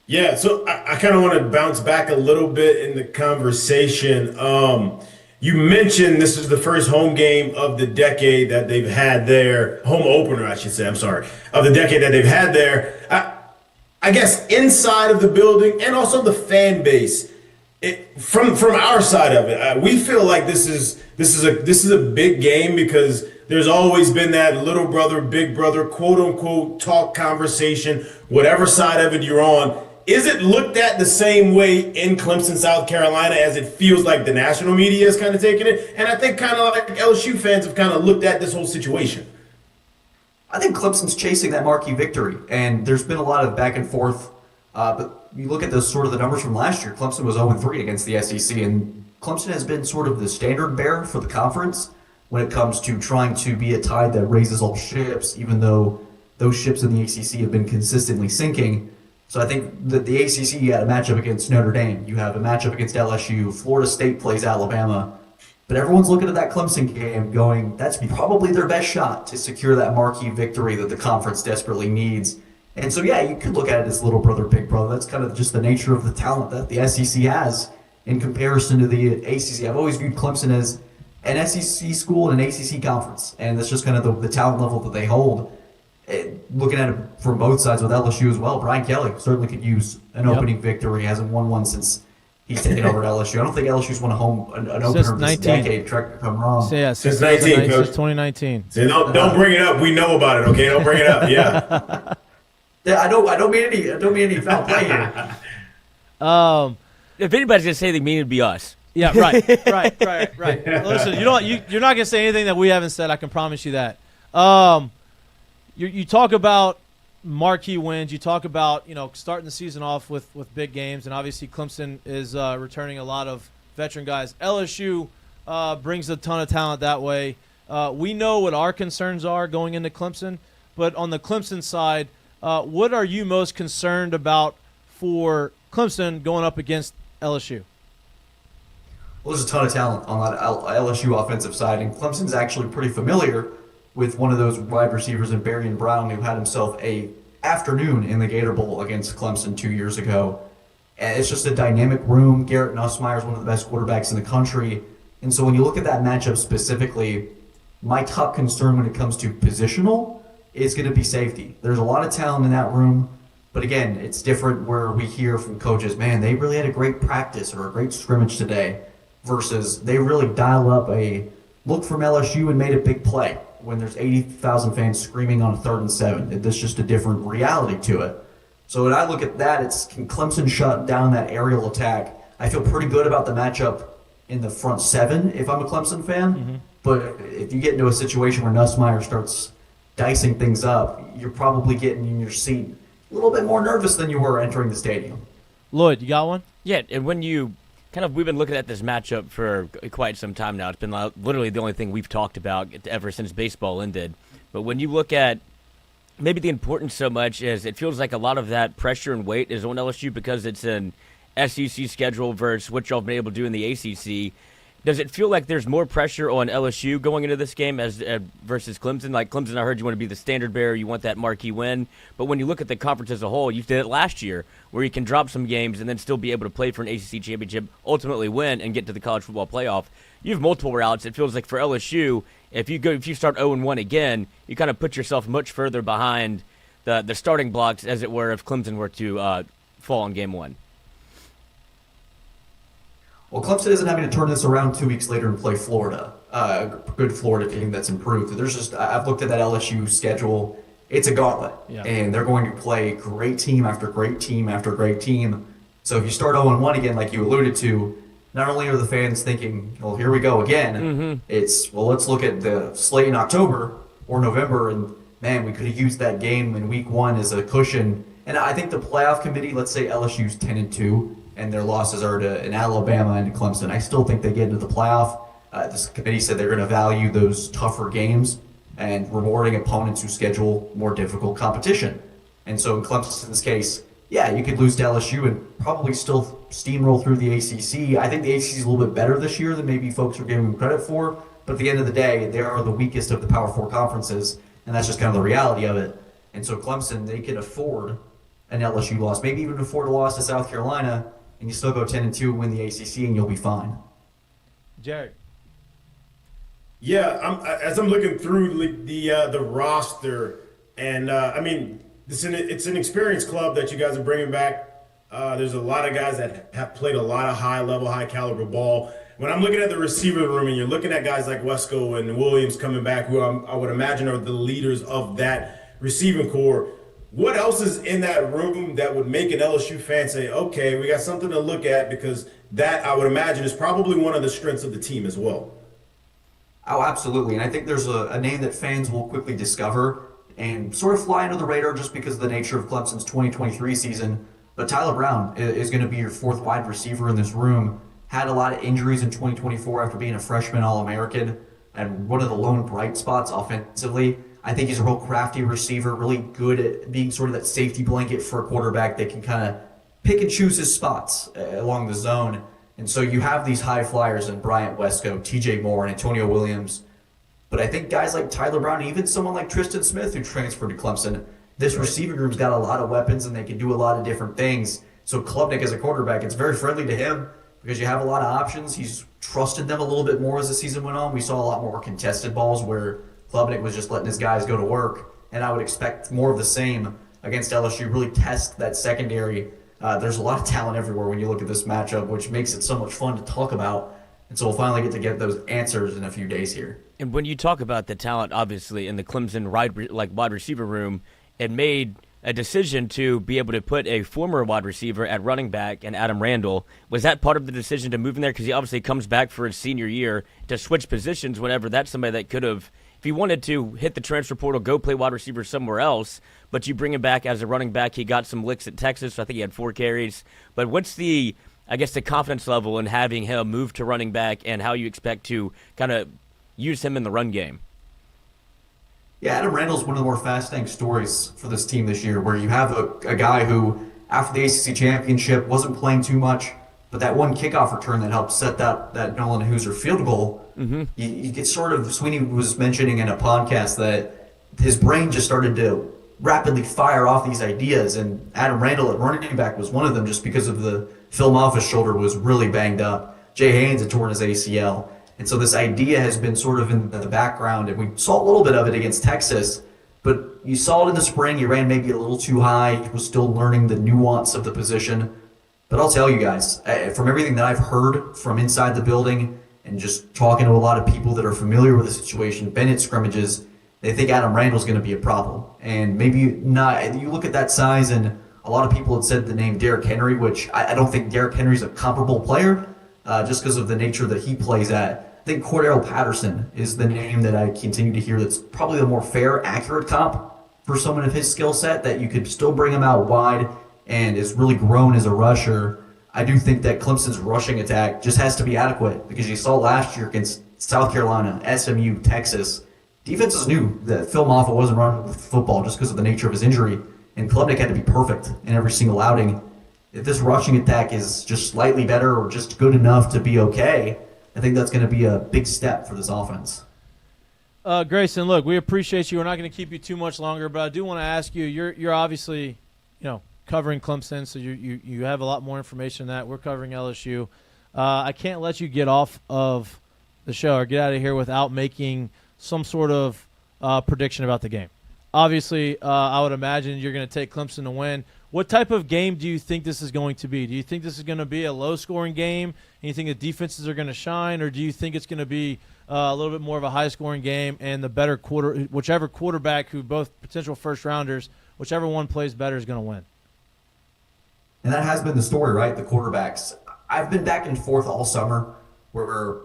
Yeah, so I kind of want to bounce back a little bit in the conversation. You mentioned this is the first home game of the decade that they've had there, home opener, I should say, of the decade that they've had there. I guess inside of the building and also the fan base, from our side of it, we feel like this is a big game because there's always been that little brother, big brother, quote unquote, talk conversation, whatever side of it you're on. Is it looked at the same way in Clemson, South Carolina, as it feels like the national media is kind of taking it? And I think kind of like LSU fans have kind of looked at this whole situation. I think Clemson's chasing that marquee victory, and there's been a lot of back and forth. But you look at the sort of the numbers from last year. Clemson was 0-3 against the SEC, and Clemson has been sort of the standard bearer for the conference when it comes to trying to be a tide that raises all ships, even though those ships in the ACC have been consistently sinking. So I think that the ACC, you had a matchup against Notre Dame. You have a matchup against LSU. Florida State plays Alabama. But everyone's looking at that Clemson game going, that's probably their best shot to secure that marquee victory that the conference desperately needs. And so, yeah, you could look at it as little brother, big brother. That's kind of just the nature of the talent that the SEC has in comparison to the ACC. I've always viewed Clemson as an SEC school and an ACC conference. And that's just kind of the talent level that they hold. Looking at it from both sides with LSU as well, Brian Kelly certainly could use an opening victory. He hasn't won one since he's taken over at LSU. I don't think LSU's won an opener this decade. Correct me if I'm wrong. So, yeah, since 2019. So don't bring it up. We know about it. Okay, don't bring it up. Yeah. I don't mean any foul play here. If anybody's gonna say anything mean, it'd be us. Yeah, right. Listen, you're not gonna say anything that we haven't said. I can promise you that. You talk about marquee wins. You talk about starting the season off with big games, and obviously Clemson is returning a lot of veteran guys. LSU brings a ton of talent that way. We know what our concerns are going into Clemson, but on the Clemson side, what are you most concerned about for Clemson going up against LSU? Well, there's a ton of talent on that LSU offensive side, and Clemson's actually pretty familiar with one of those wide receivers in Barry and Brown, who had himself a afternoon in the Gator Bowl against Clemson 2 years ago. And it's just a dynamic room. Garrett Nussmeier is one of the best quarterbacks in the country. And so when you look at that matchup specifically, my top concern when it comes to positional is going to be safety. There's a lot of talent in that room, but again, it's different where we hear from coaches, man, they really had a great practice or a great scrimmage today, versus they really dial up a look from LSU and made a big play when there's 80,000 fans screaming on a 3rd and 7. There's just a different reality to it. So when I look at that, can Clemson shut down that aerial attack? I feel pretty good about the matchup in the front 7 if I'm a Clemson fan. Mm-hmm. But if you get into a situation where Nussmeier starts dicing things up, you're probably getting in your seat a little bit more nervous than you were entering the stadium. Lloyd, you got one? Yeah, and when you we've been looking at this matchup for quite some time now. It's been literally the only thing we've talked about ever since baseball ended. But when you look at maybe the importance so much is it feels like a lot of that pressure and weight is on LSU because it's an SEC schedule versus what y'all have been able to do in the ACC. Does it feel like there's more pressure on LSU going into this game as versus Clemson? Like Clemson, I heard you want to be the standard bearer, you want that marquee win. But when you look at the conference as a whole, you did it last year where you can drop some games and then still be able to play for an ACC championship, ultimately win, and get to the college football playoff. You have multiple routes. It feels like for LSU, if you start 0-1 again, you kind of put yourself much further behind the starting blocks, as it were, if Clemson were to fall in game 1. Well, Clemson isn't having to turn this around 2 weeks later and play Florida, a good Florida team that's improved. I've looked at that LSU schedule. It's a gauntlet, and they're going to play great team after great team after great team. So if you start 0-1 again, like you alluded to, not only are the fans thinking, well, here we go again, it's, well, let's look at the slate in October or November, and man, we could have used that game in week 1 as a cushion. And I think the playoff committee, let's say LSU's 10-2, and their losses are to an Alabama and Clemson, I still think they get into the playoff. This committee said they're going to value those tougher games and rewarding opponents who schedule more difficult competition. And so in Clemson's case, yeah, you could lose to LSU and probably still steamroll through the ACC. I think the ACC is a little bit better this year than maybe folks are giving them credit for. But at the end of the day, they are the weakest of the Power 4 conferences, and that's just kind of the reality of it. And so Clemson, they can afford an LSU loss, maybe even afford a loss to South Carolina, and you still go 10-2, win the ACC, and you'll be fine. Jared. Yeah, as I'm looking through the roster, and I mean, it's an experienced club that you guys are bringing back. There's a lot of guys that have played a lot of high-level, high-caliber ball. when I'm looking at the receiver room and you're looking at guys like Wesco and Williams coming back, who I would imagine are the leaders of that receiving core, what else is in that room that would make an LSU fan say, okay, we got something to look at, because that, I would imagine, is probably one of the strengths of the team as well. Oh, absolutely. And I think there's a name that fans will quickly discover and sort of fly under the radar just because of the nature of Clemson's 2023 season. But Tyler Brown is going to be your fourth wide receiver in this room. Had a lot of injuries in 2024 after being a freshman All-American, and one of the lone bright spots offensively. I think he's a real crafty receiver, really good at being sort of that safety blanket for a quarterback that can kind of pick and choose his spots along the zone. And so you have these high flyers in Bryant Wesco, TJ Moore, and Antonio Williams. But I think guys like Tyler Brown, and even someone like Tristan Smith, who transferred to Clemson, this receiving room's got a lot of weapons and they can do a lot of different things. So Klubnik as a quarterback, it's very friendly to him because you have a lot of options. He's trusted them a little bit more as the season went on. We saw a lot more contested balls where Klubnik was just letting his guys go to work. And I would expect more of the same against LSU, really test that secondary. There's a lot of talent everywhere when you look at this matchup, which makes it so much fun to talk about. And so we'll finally get those answers in a few days here. And when you talk about the talent, obviously, in the Clemson wide receiver room, it made a decision to be able to put a former wide receiver at running back and Adam Randall. Was that part of the decision to move in there? Because he obviously comes back for his senior year to switch positions whenever that's somebody that could have, if he wanted to hit the transfer portal, go play wide receiver somewhere else, but you bring him back as a running back. He got some licks at Texas, so I think he had 4 carries. But what's the confidence level in having him move to running back and how you expect to kind of use him in the run game? Yeah, Adam Randall's one of the more fascinating stories for this team this year, where you have a guy who, after the ACC championship, wasn't playing too much, but that one kickoff return that helped set that Nolan Hooser field goal, you get sort of, Sweeney was mentioning in a podcast that his brain just started to rapidly fire off these ideas, and Adam Randall at running back was one of them just because of the film off his shoulder was really banged up. Jay Haynes had torn his ACL. And so this idea has been sort of in the background, and we saw a little bit of it against Texas, but you saw it in the spring. He ran maybe a little too high. He was still learning the nuance of the position. But I'll tell you guys, from everything that I've heard from inside the building and just talking to a lot of people that are familiar with the situation, Bennett scrimmages, they think Adam Randall's going to be a problem. And maybe not. You look at that size, and a lot of people had said the name Derrick Henry, which I don't think Derrick Henry's a comparable player just because of the nature that he plays at. I think Cordero Patterson is the name that I continue to hear that's probably the more fair, accurate comp for someone of his skill set, that you could still bring him out wide and is really grown as a rusher. I do think that Clemson's rushing attack just has to be adequate, because you saw last year against South Carolina, SMU, Texas, defenses knew that Phil Maffa wasn't running with football just because of the nature of his injury, and Klubnik had to be perfect in every single outing. If this rushing attack is just slightly better or just good enough to be okay, I think that's going to be a big step for this offense. Grayson, look, we appreciate you. We're not going to keep you too much longer, but I do want to ask you. You're obviously, covering Clemson, so you have a lot more information than that. We're covering LSU. I can't let you get off of the show or get out of here without making some sort of prediction about the game. Obviously, I would imagine you're going to take Clemson to win. What type of game do you think this is going to be? Do you think this is going to be a low-scoring game, and you think the defenses are going to shine, or do you think it's going to be a little bit more of a high-scoring game and the better whichever quarterback, who both potential first-rounders, whichever one plays better is going to win? And that has been the story, right? The quarterbacks. I've been back and forth all summer, where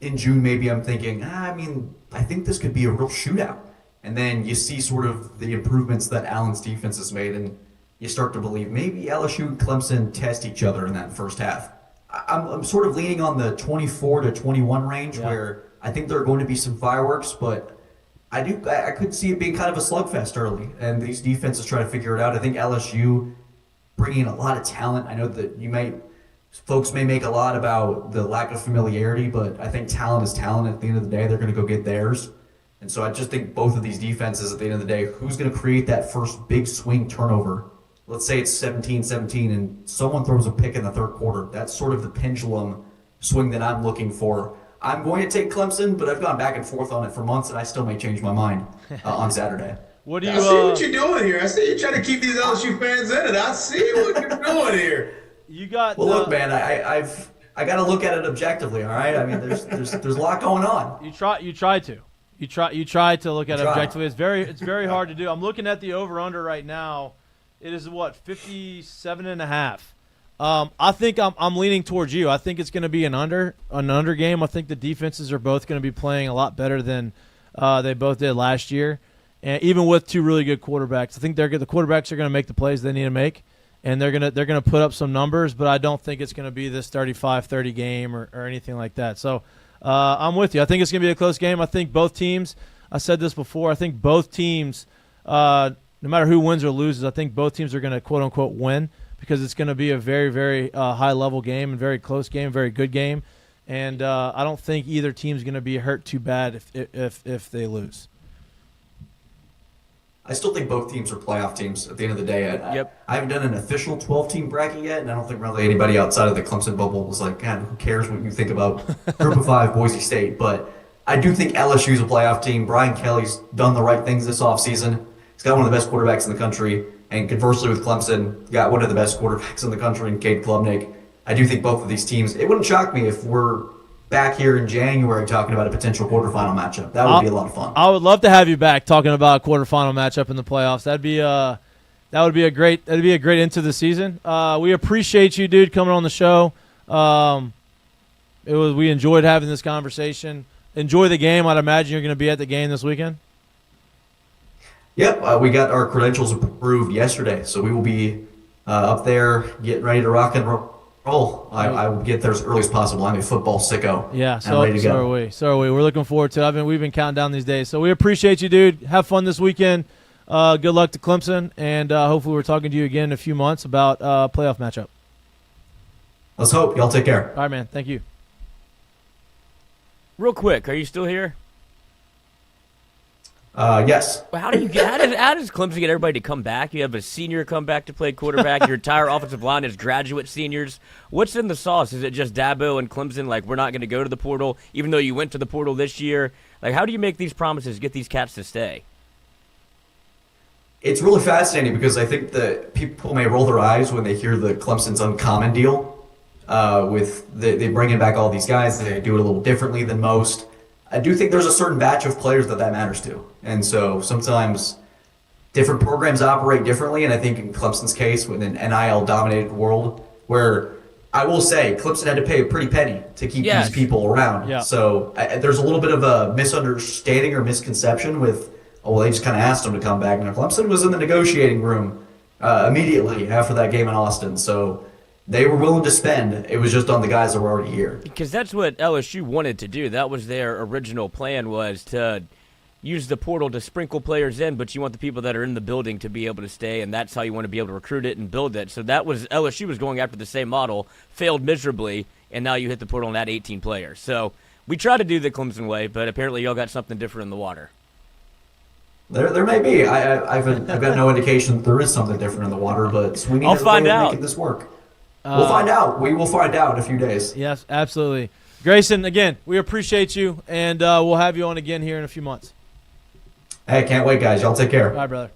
in June maybe I'm thinking, I think this could be a real shootout. And then you see sort of the improvements that Allen's defense has made, and you start to believe maybe LSU and Clemson test each other in that first half. I'm sort of leaning on the 24-21 range, where I think there are going to be some fireworks, but I could see it being kind of a slugfest early, and these defenses try to figure it out. I think LSU bringing in a lot of talent. I know that folks may make a lot about the lack of familiarity, but I think talent is talent. At the end of the day, they're going to go get theirs. And so I just think both of these defenses, at the end of the day, who's going to create that first big swing turnover? Let's say it's 17-17 and someone throws a pick in the third quarter. That's sort of the pendulum swing that I'm looking for. I'm going to take Clemson, but I've gone back and forth on it for months, and I still may change my mind on Saturday. I see what you're doing here. I see you're trying to keep these LSU fans in it. I see what you're doing here. You got. Well, look, man, I got to look at it objectively. All right. I mean, there's a lot going on. You try to look at it objectively. It's very hard to do. I'm looking at the over/under right now. It is 57.5. I think I'm leaning towards you. I think it's going to be an under game. I think the defenses are both going to be playing a lot better than they both did last year, and even with two really good quarterbacks, I think the quarterbacks are going to make the plays they need to make, and they're gonna put up some numbers. But I don't think it's going to be this 35-30 game or anything like that. So I'm with you. I think it's going to be a close game. I think both teams. I said this before. I think both teams, no matter who wins or loses, I think both teams are going to quote unquote win, because it's going to be a very, very high-level game and very close game, very good game. And I don't think either team's going to be hurt too bad if they lose. I still think both teams are playoff teams at the end of the day. Yep. I haven't done an official 12-team bracket yet, and I don't think really anybody outside of the Clemson bubble was like, God, who cares what you think about Group of 5 Boise State. But I do think LSU's a playoff team. Brian Kelly's done the right things this offseason. He's got one of the best quarterbacks in the country. And conversely with Clemson, got one of the best quarterbacks in the country in Cade Klubnik. I do think both of these teams, it wouldn't shock me if we're back here in January talking about a potential quarterfinal matchup. That would be a lot of fun. I would love to have you back talking about a quarterfinal matchup in the playoffs. That'd be a great end to the season. We appreciate you, dude, coming on the show. We enjoyed having this conversation. Enjoy the game. I'd imagine you're going to be at the game this weekend. Yep, we got our credentials approved yesterday, so we will be up there getting ready to rock and roll. I will get there as early as possible. I'm a football sicko. Yeah, so are we. We're looking forward to it. We've been counting down these days. So we appreciate you, dude. Have fun this weekend. Good luck to Clemson, and hopefully we're talking to you again in a few months about playoff matchup. Let's hope. Y'all take care. All right, man. Thank you. Real quick, are you still here? Yes. Well, how does Clemson get everybody to come back? You have a senior come back to play quarterback. Your entire offensive line is graduate seniors. What's in the sauce? Is it just Dabo and Clemson? Like, we're not going to go to the portal, even though you went to the portal this year. Like, how do you make these promises, get these cats to stay? It's really fascinating because I think that people may roll their eyes when they hear the Clemson's uncommon deal. They bringing back all these guys. They do it a little differently than most. I do think there's a certain batch of players that matters to. And so sometimes different programs operate differently. And I think in Clemson's case, with an NIL-dominated world, where I will say Clemson had to pay a pretty penny to keep these people around. Yeah. So there's a little bit of a misunderstanding or misconception with, they just kind of asked them to come back. Now, Clemson was in the negotiating room immediately after that game in Austin. So they were willing to spend. It was just on the guys that were already here. Because that's what LSU wanted to do. That was their original plan, was to use the portal to sprinkle players in, but you want the people that are in the building to be able to stay, and that's how you want to be able to recruit it and build it. So that was LSU was going after the same model, failed miserably, and now you hit the portal and add 18 players. So we try to do the Clemson way, but apparently y'all got something different in the water. There may be. I've got no indication that there is something different in the water, but we need to find out. Making this work. We'll find out. We will find out in a few days. Yes, absolutely. Grayson, again, we appreciate you, and we'll have you on again here in a few months. Hey, can't wait, guys. Y'all take care. Bye, brother.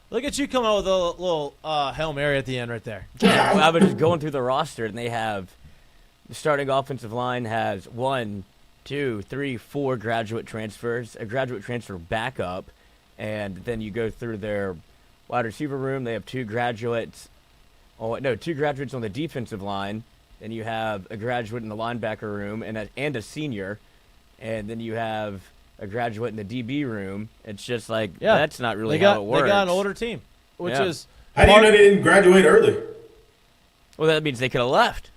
Look at you coming out with a little Hail Mary at the end right there. Yeah, I was just going through the roster, and they have the starting offensive line has 1, 2, 3, 4 graduate transfers, a graduate transfer backup, and then you go through their wide receiver room. They have 2 graduates. Two graduates on the defensive line. Then you have a graduate in the linebacker room and a senior. And then you have a graduate in the DB room. It's just like, that's not really how it works. They got an older team, which is... How do you know they didn't graduate early? Well, that means they could have left.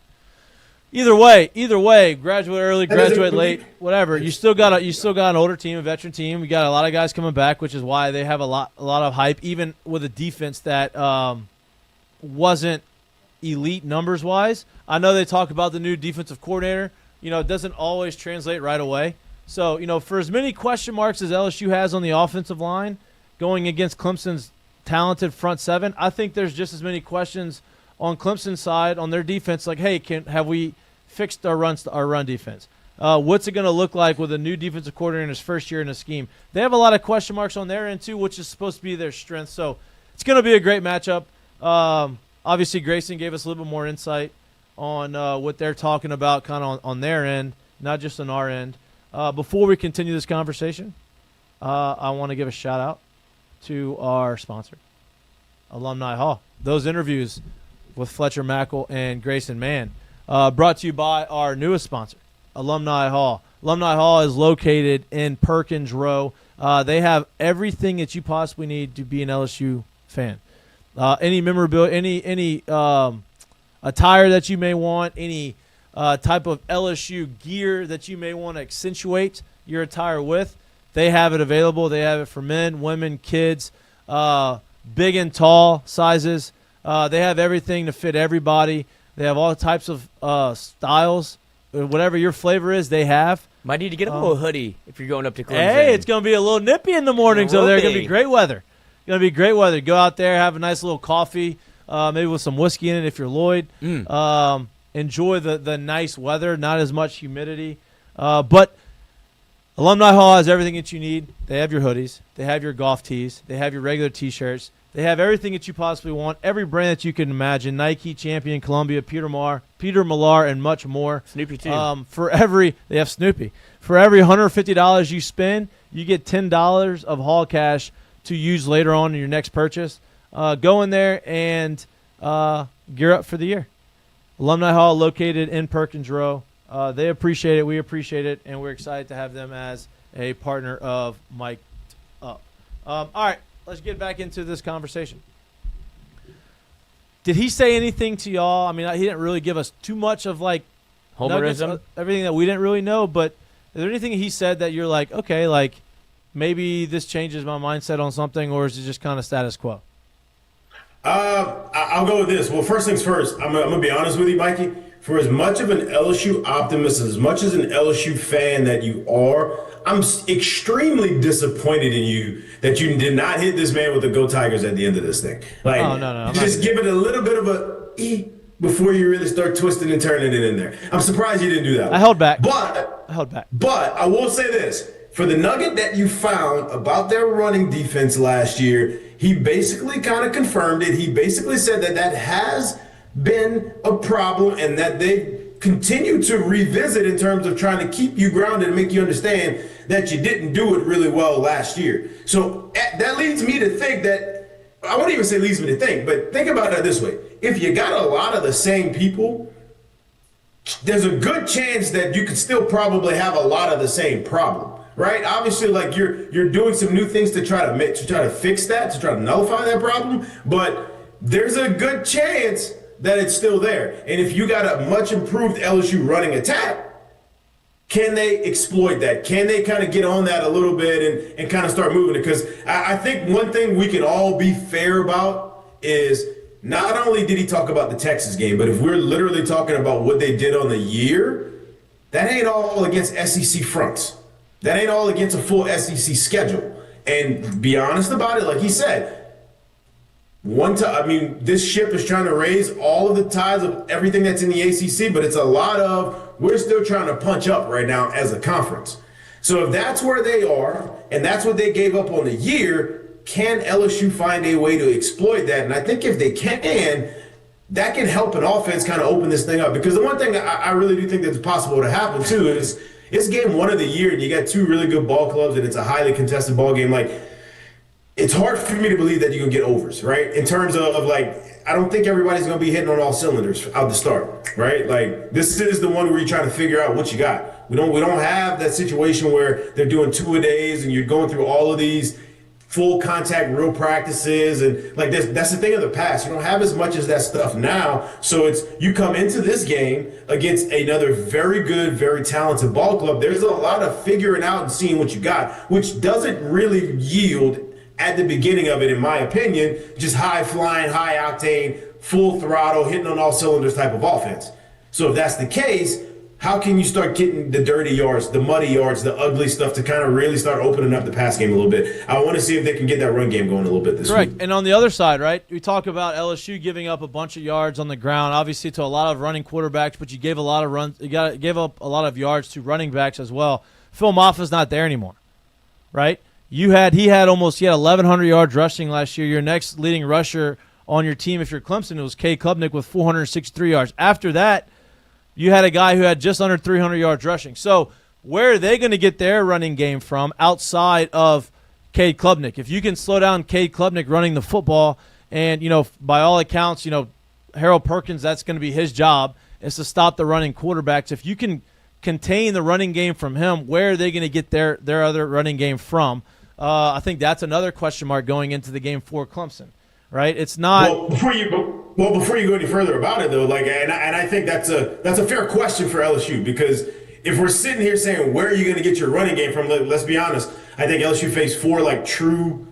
Either way, graduate early, graduate late, whatever. You still got an older team, a veteran team. We got a lot of guys coming back, which is why they have a lot of hype, even with a defense that... wasn't elite numbers wise. I know they talk about the new defensive coordinator. It doesn't always translate right away. So, for as many question marks as LSU has on the offensive line going against Clemson's talented front seven, I think there's just as many questions on Clemson's side on their defense. Like, hey, have we fixed our run defense? What's it going to look like with a new defensive coordinator in his first year in a scheme? They have a lot of question marks on their end too, which is supposed to be their strength. So it's going to be a great matchup. Obviously, Grayson gave us a little bit more insight on what they're talking about kind of on their end, not just on our end. Before we continue this conversation, I want to give a shout-out to our sponsor, Alumni Hall. Those interviews with Fletcher Mackel and Grayson Mann, brought to you by our newest sponsor, Alumni Hall. Alumni Hall is located in Perkins Row. They have everything that you possibly need to be an LSU fan. Any memorabilia, any attire that you may want, any type of LSU gear that you may want to accentuate your attire with, they have it available. They have it for men, women, kids, big and tall sizes. They have everything to fit everybody. They have all types of styles. Whatever your flavor is, they have. Might need to get a little hoodie if you're going up to Clemson. Hey, it's going to be a little nippy in the mornings over there. It's going to be great weather. Going to be great weather. Go out there, have a nice little coffee, maybe with some whiskey in it if you're Lloyd. Enjoy the nice weather, not as much humidity. But Alumni Hall has everything that you need. They have your hoodies. They have your golf tees. They have your regular T-shirts. They have everything that you possibly want, every brand that you can imagine, Nike, Champion, Columbia, Peter Millar, and much more. Snoopy, too. They have Snoopy. For every $150 you spend, you get $10 of Hall cash to use later on in your next purchase. Go in there and gear up for the year. Alumni Hall located in Perkins Row. They appreciate it. We appreciate it, and we're excited to have them as a partner of Mik'd Up. All right. Let's get back into this conversation. Did he say anything to y'all? I mean, he didn't really give us too much of like Homerism, everything that we didn't really know. But is there anything he said that you're like, okay, like maybe this changes my mindset on something, or is it just kind of status quo? I'll go with this. Well, first things first, I'm gonna be honest with you, Mikey. For as much of an LSU optimist, as much as an LSU fan that you are, I'm extremely disappointed in you that you did not hit this man with the Go Tigers at the end of this thing. Like, no. Just give it a little bit of a before you really start twisting and turning it in there. I'm surprised you didn't do that. I held back. But I will say this. For the nugget that you found about their running defense last year, he basically kind of confirmed it. He basically said that has been a problem and that they continue to revisit in terms of trying to keep you grounded and make you understand that you didn't do it really well last year. So that leads me to think that, I won't even say leads me to think, but think about it this way. If you got a lot of the same people, there's a good chance that you could still probably have a lot of the same problem, right? Obviously, like you're doing some new things to try to fix that, to try to nullify that problem, but there's a good chance that it's still there. And if you got a much improved LSU running attack, can they exploit that? Can they kind of get on that a little bit and kind of start moving it? Because I think one thing we can all be fair about is not only did he talk about the Texas game, but if we're literally talking about what they did on the year, that ain't all against SEC fronts. That ain't all against a full SEC schedule. And be honest about it, like he said, this ship is trying to raise all of the tides of everything that's in the ACC, but it's a lot of, we're still trying to punch up right now as a conference. So if that's where they are, and that's what they gave up on the year, can LSU find a way to exploit that? And I think if they can, that can help an offense kind of open this thing up. Because the one thing I really do think that's possible to happen too is it's game one of the year, and you got two really good ball clubs, and it's a highly contested ball game. Like, it's hard for me to believe that you can get overs, right? In terms of like, I don't think everybody's going to be hitting on all cylinders out the start, right? Like, this is the one where you're trying to figure out what you got. We don't have that situation where they're doing two-a-days and you're going through all of these full contact real practices and like that's the thing of the past. You don't have as much as that stuff now. So it's you come into this game against another very good, very talented ball club. There's a lot of figuring out and seeing what you got, which doesn't really yield at the beginning of it, in my opinion, just high flying, high octane, full throttle, hitting on all cylinders type of offense. So if that's the case, how can you start getting the dirty yards, the muddy yards, the ugly stuff to kind of really start opening up the pass game a little bit? I want to see if they can get that run game going a little bit this week. And on the other side, right, we talk about LSU giving up a bunch of yards on the ground, obviously to a lot of running quarterbacks, but you gave a lot of runs, gave up a lot of yards to running backs as well. Phil Maffa's not there anymore, right? He had 1,100 yards rushing last year. Your next leading rusher on your team if you're Clemson. It was Cade Klubnik with 463 yards. After that, you had a guy who had just under 300 yards rushing. So where are they going to get their running game from outside of Cade Klubnik? If you can slow down Cade Klubnik running the football, and, by all accounts, Harold Perkins, that's going to be his job, is to stop the running quarterbacks. If you can contain the running game from him, where are they going to get their other running game from? I think that's another question mark going into the game for Clemson, right? It's not. Well, before you go any further about it, though, and I think that's a fair question for LSU, because if we're sitting here saying where are you going to get your running game from, let's be honest. I think LSU faced 4 true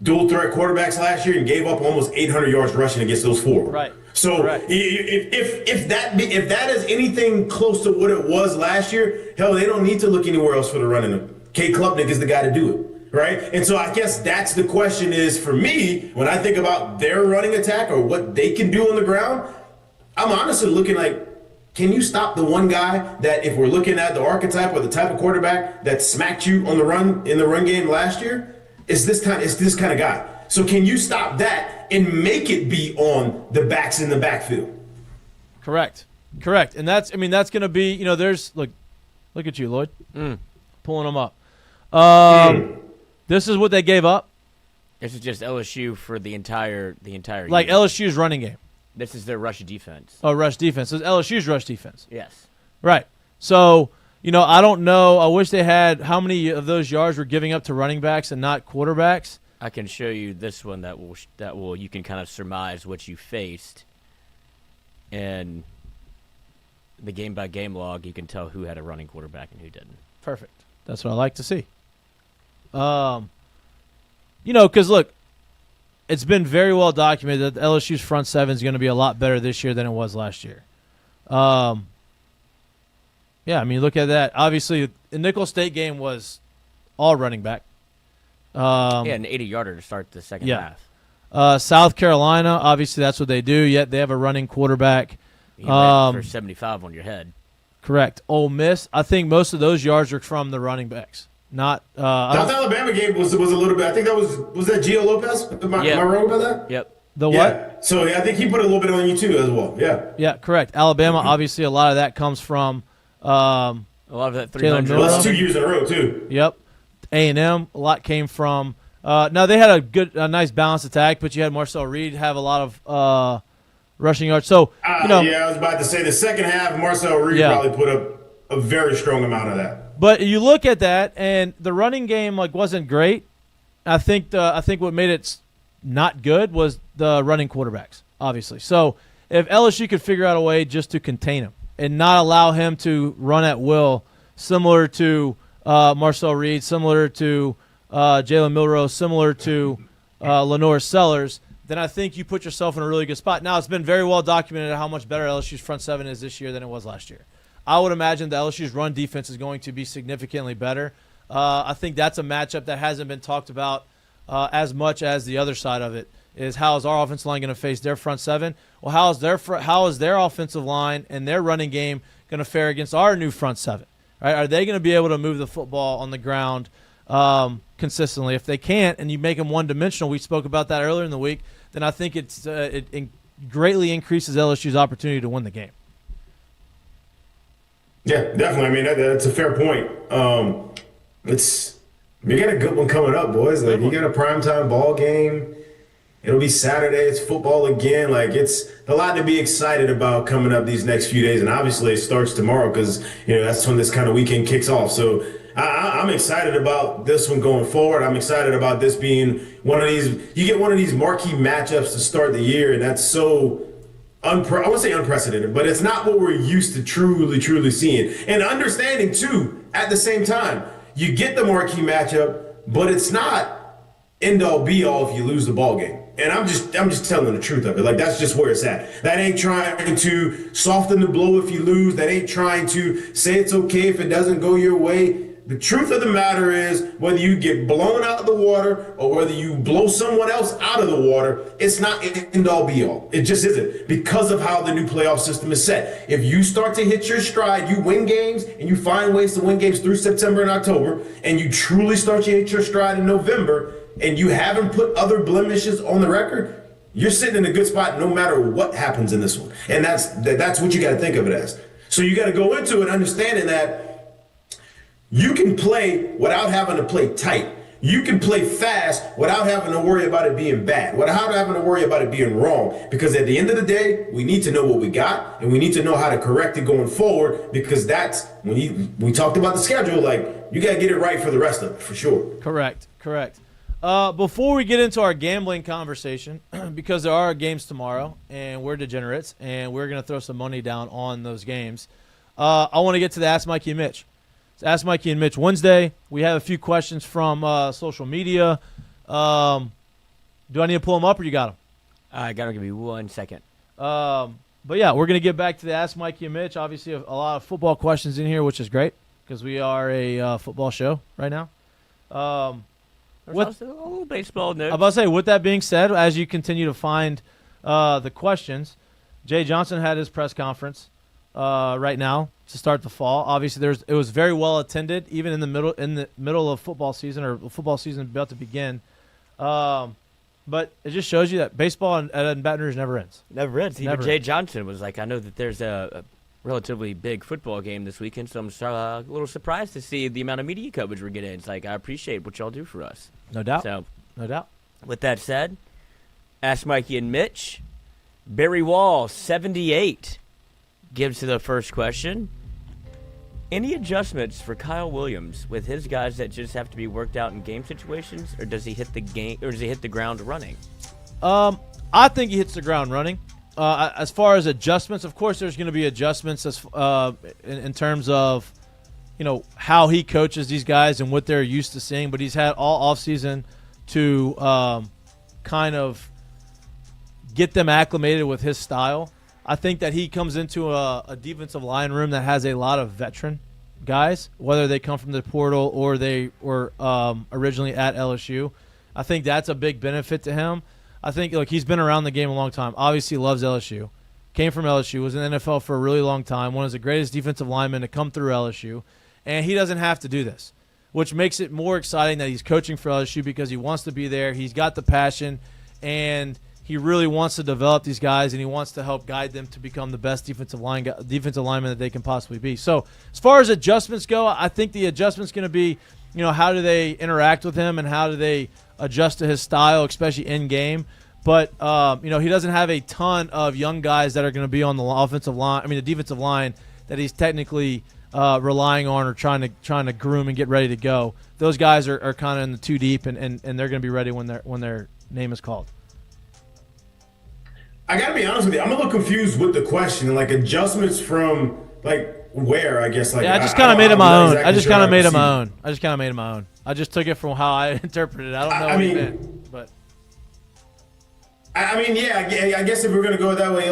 dual threat quarterbacks last year and gave up almost 800 yards rushing against those 4. Right. So right. if that is anything close to what it was last year, hell, they don't need to look anywhere else for the running. Cade Klubnik is the guy to do it, right? And so I guess that's the question is for me when I think about their running attack or what they can do on the ground. I'm honestly looking like, can you stop the one guy that, if we're looking at the archetype or the type of quarterback that smacked you on the run in the run game last year? It's this kind of guy. So can you stop that and make it be on the backs in the backfield? Correct. And that's going to be, there's look at you, Lloyd, pulling them up. This is what they gave up. This is just LSU for the entire like year. LSU's running game. This is their rush defense. Oh, rush defense. It's LSU's rush defense. Yes. Right. So, I don't know. I wish they had how many of those yards were giving up to running backs and not quarterbacks. I can show you this one that will you can kind of surmise what you faced. And the game-by-game log, you can tell who had a running quarterback and who didn't. Perfect. That's what I like to see. Because, look, it's been very well documented that LSU's front seven is going to be a lot better this year than it was last year. Yeah, look at that. Obviously, the Nicholls State game was all running back. An 80-yarder to start the second half. South Carolina, obviously that's what they do, yet they have a running quarterback. You ran for 75 on your head. Correct. Ole Miss, I think most of those yards are from the running backs. Not South Alabama game was a little bit. I think that was that Gio Lopez. Am I wrong about that? Yep. The what? So I think he put a little bit on you too as well. Yeah. Yeah, correct. Alabama, obviously, a lot of that comes from a lot of that 300. Well, that's 2 years in a row too. Yep. A&M, a lot came from. Now they had a nice balanced attack, but you had Marcel Reed have a lot of rushing yards. So yeah, I was about to say the second half, Marcel Reed probably put up a very strong amount of that. But you look at that, and the running game wasn't great. I think what made it not good was the running quarterbacks, obviously. So if LSU could figure out a way just to contain him and not allow him to run at will, similar to Marcel Reed, similar to Jalen Milroe, similar to Lenore Sellers, then I think you put yourself in a really good spot. Now, it's been very well documented how much better LSU's front seven is this year than it was last year. I would imagine the LSU's run defense is going to be significantly better. I think that's a matchup that hasn't been talked about as much as the other side of it, is how is our offensive line going to face their front seven? Well, how is their offensive line and their running game going to fare against our new front seven? Right? Are they going to be able to move the football on the ground consistently? If they can't, and you make them one-dimensional, we spoke about that earlier in the week, then I think it greatly increases LSU's opportunity to win the game. Yeah, definitely. That's a fair point. We got a good one coming up, boys. You got a primetime ball game. It'll be Saturday. It's football again. It's a lot to be excited about coming up these next few days. And obviously it starts tomorrow because, that's when this kind of weekend kicks off. So I'm excited about this one going forward. I'm excited about this being one of these. You get one of these marquee matchups to start the year, and that's so I won't say unprecedented, but it's not what we're used to truly seeing. And understanding, too, at the same time, you get the marquee matchup, but it's not end-all, be-all if you lose the ball game. And I'm just telling the truth of it. That's just where it's at. That ain't trying to soften the blow if you lose. That ain't trying to say it's okay if it doesn't go your way. The truth of the matter is, whether you get blown out of the water or whether you blow someone else out of the water, it's not end-all be-all. It just isn't, because of how the new playoff system is set. If you start to hit your stride, you win games, and you find ways to win games through September and October, and you truly start to hit your stride in November, and you haven't put other blemishes on the record, you're sitting in a good spot no matter what happens in this one. And that's what you got to think of it as. So you got to go into it understanding that you can play without having to play tight. You can play fast without having to worry about it being bad, without having to worry about it being wrong. Because at the end of the day, we need to know what we got, and we need to know how to correct it going forward, because that's when we talked about the schedule, like, you got to get it right for the rest of it, for sure. Correct. Before we get into our gambling conversation, because there are games tomorrow, and we're degenerates, and we're going to throw some money down on those games, I want to get to the Ask Mikey and Mitch. It's Ask Mikey and Mitch Wednesday. We have a few questions from social media. Do I need to pull them up, or you got them? I got to give you 1 second. But, yeah, we're going to get back to the Ask Mikey and Mitch. Obviously, a lot of football questions in here, which is great because we are a football show right now. There's also a little baseball note. I'm about to say, with that being said, as you continue to find the questions, Jay Johnson had his press conference right now to start the fall. Obviously, it was very well attended, even in the middle of football season, or football season about to begin. But it just shows you that baseball at Baton Rouge never ends. Never ends. Even Never Jay ends. Johnson was like, I know that there's a relatively big football game this weekend, so I'm a little surprised to see the amount of media coverage we're getting. It's like, I appreciate what y'all do for us. No doubt. So, No doubt. with that said, Ask Mikey and Mitch. Barry Wall, 78, gives to the first question. Any adjustments for Kyle Williams with his guys that just have to be worked out in game situations, or does he hit the ground running? I think he hits the ground running. As far as adjustments, of course, there's going to be adjustments in terms of, how he coaches these guys and what they're used to seeing. But he's had all offseason to kind of get them acclimated with his style. I think that he comes into a defensive line room that has a lot of veteran guys, whether they come from the portal or they were originally at LSU. I think that's a big benefit to him. I think he's been around the game a long time. Obviously loves LSU. Came from LSU, was in the NFL for a really long time, one of the greatest defensive linemen to come through LSU. And he doesn't have to do this, which makes it more exciting that he's coaching for LSU because he wants to be there. He's got the passion, and he really wants to develop these guys, and he wants to help guide them to become the best defensive lineman that they can possibly be. So as far as adjustments go, I think the adjustment's going to be, how do they interact with him and how do they adjust to his style, especially in game. But, he doesn't have a ton of young guys that are going to be on the defensive line that he's technically relying on or trying to groom and get ready to go. Those guys are kind of in the too deep, and they're going to be ready when their name is called. I got to be honest with you. I'm a little confused with the question. Like, adjustments from, where, I guess. I just kind of made it my own. I just kind of made it my own. I just took it from how I interpreted it. I don't know what he meant, but. I guess if we're going to go that way,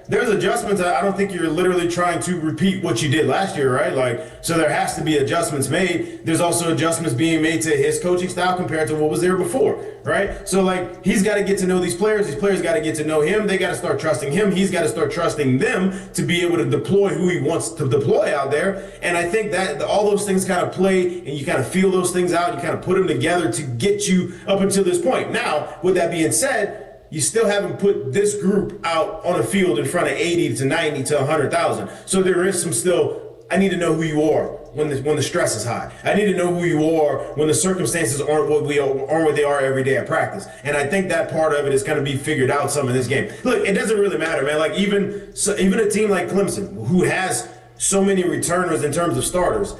there's adjustments. I don't think you're literally trying to repeat what you did last year, right? So there has to be adjustments made. There's also adjustments being made to his coaching style compared to what was there before, right? So, he's got to get to know these players. These players got to get to know him. They got to start trusting him. He's got to start trusting them to be able to deploy who he wants to deploy out there. And I think that all those things kind of play, and you kind of feel those things out. You kind of put them together to get you up until this point. Now, with that being said, you still haven't put this group out on a field in front of 80 to 90 to 100,000. So there is some still, I need to know who you are when the stress is high. I need to know who you are when the circumstances aren't what they are every day at practice. And I think that part of it is going to be figured out some in this game. Look, it doesn't really matter, man. Even a team like Clemson, who has so many returners in terms of starters,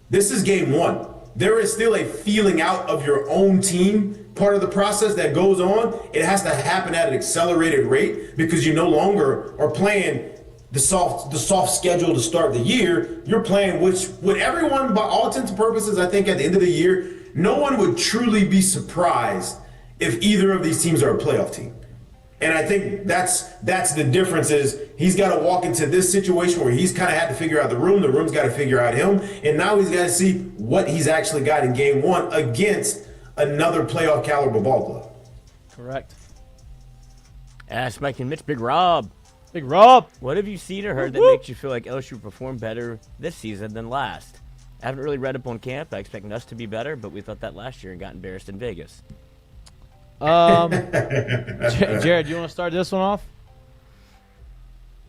this is game one. There is still a feeling out of your own team part of the process that goes on. It has to happen at an accelerated rate because you no longer are playing the soft schedule to start the year. You're playing with everyone, by all intents and purposes, I think at the end of the year, no one would truly be surprised if either of these teams are a playoff team. And I think that's the difference is he's got to walk into this situation where he's kind of had to figure out the room's got to figure out him, and now he's got to see what he's actually got in game one against another playoff caliber ball club. Correct. Ask Mike and Mitch. Big Rob. Big Rob. What have you seen or heard that makes you feel like LSU performed better this season than last? I haven't really read up on camp. I expect us to be better, but we thought that last year and got embarrassed in Vegas. Jared, you want to start this one off?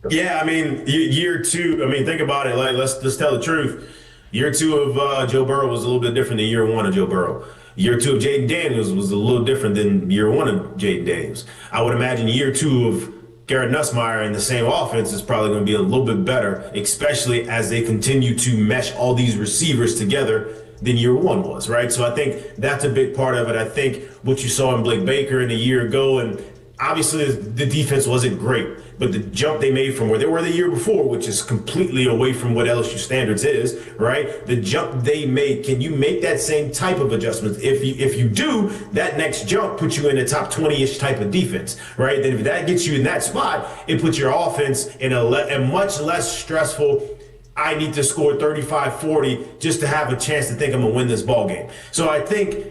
Yeah, I mean, year two. I mean, think about it. Like, let's tell the truth. Year two of Joe Burrow was a little bit different than year one of Joe Burrow. Year two of Jaden Daniels was a little different than year one of Jaden Daniels. I would imagine year two of Garrett Nussmeier in the same offense is probably going to be a little bit better, especially as they continue to mesh all these receivers together than year one was, right? So I think that's a big part of it. I think what you saw in Blake Baker in a year ago, and obviously the defense wasn't great, but the jump they made from where they were the year before, which is completely away from what LSU standards is, right? The jump they made, can you make that same type of adjustments? If you do, that next jump puts you in the top 20-ish type of defense, right? Then if that gets you in that spot, it puts your offense in a much less stressful, I need to score 35, 40 just to have a chance to think I'm going to win this ball game. So I think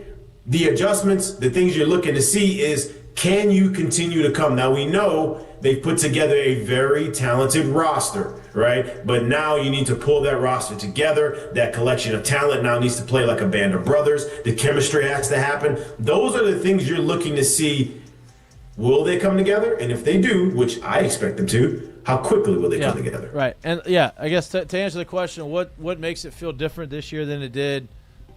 the adjustments, the things you're looking to see is, can you continue to come? Now, we know they've put together a very talented roster, right? But now you need to pull that roster together. That collection of talent now needs to play like a band of brothers. The chemistry has to happen. Those are the things you're looking to see. Will they come together? And if they do, which I expect them to, how quickly will they come together? Right. And, yeah, I guess to answer the question, what makes it feel different this year than it did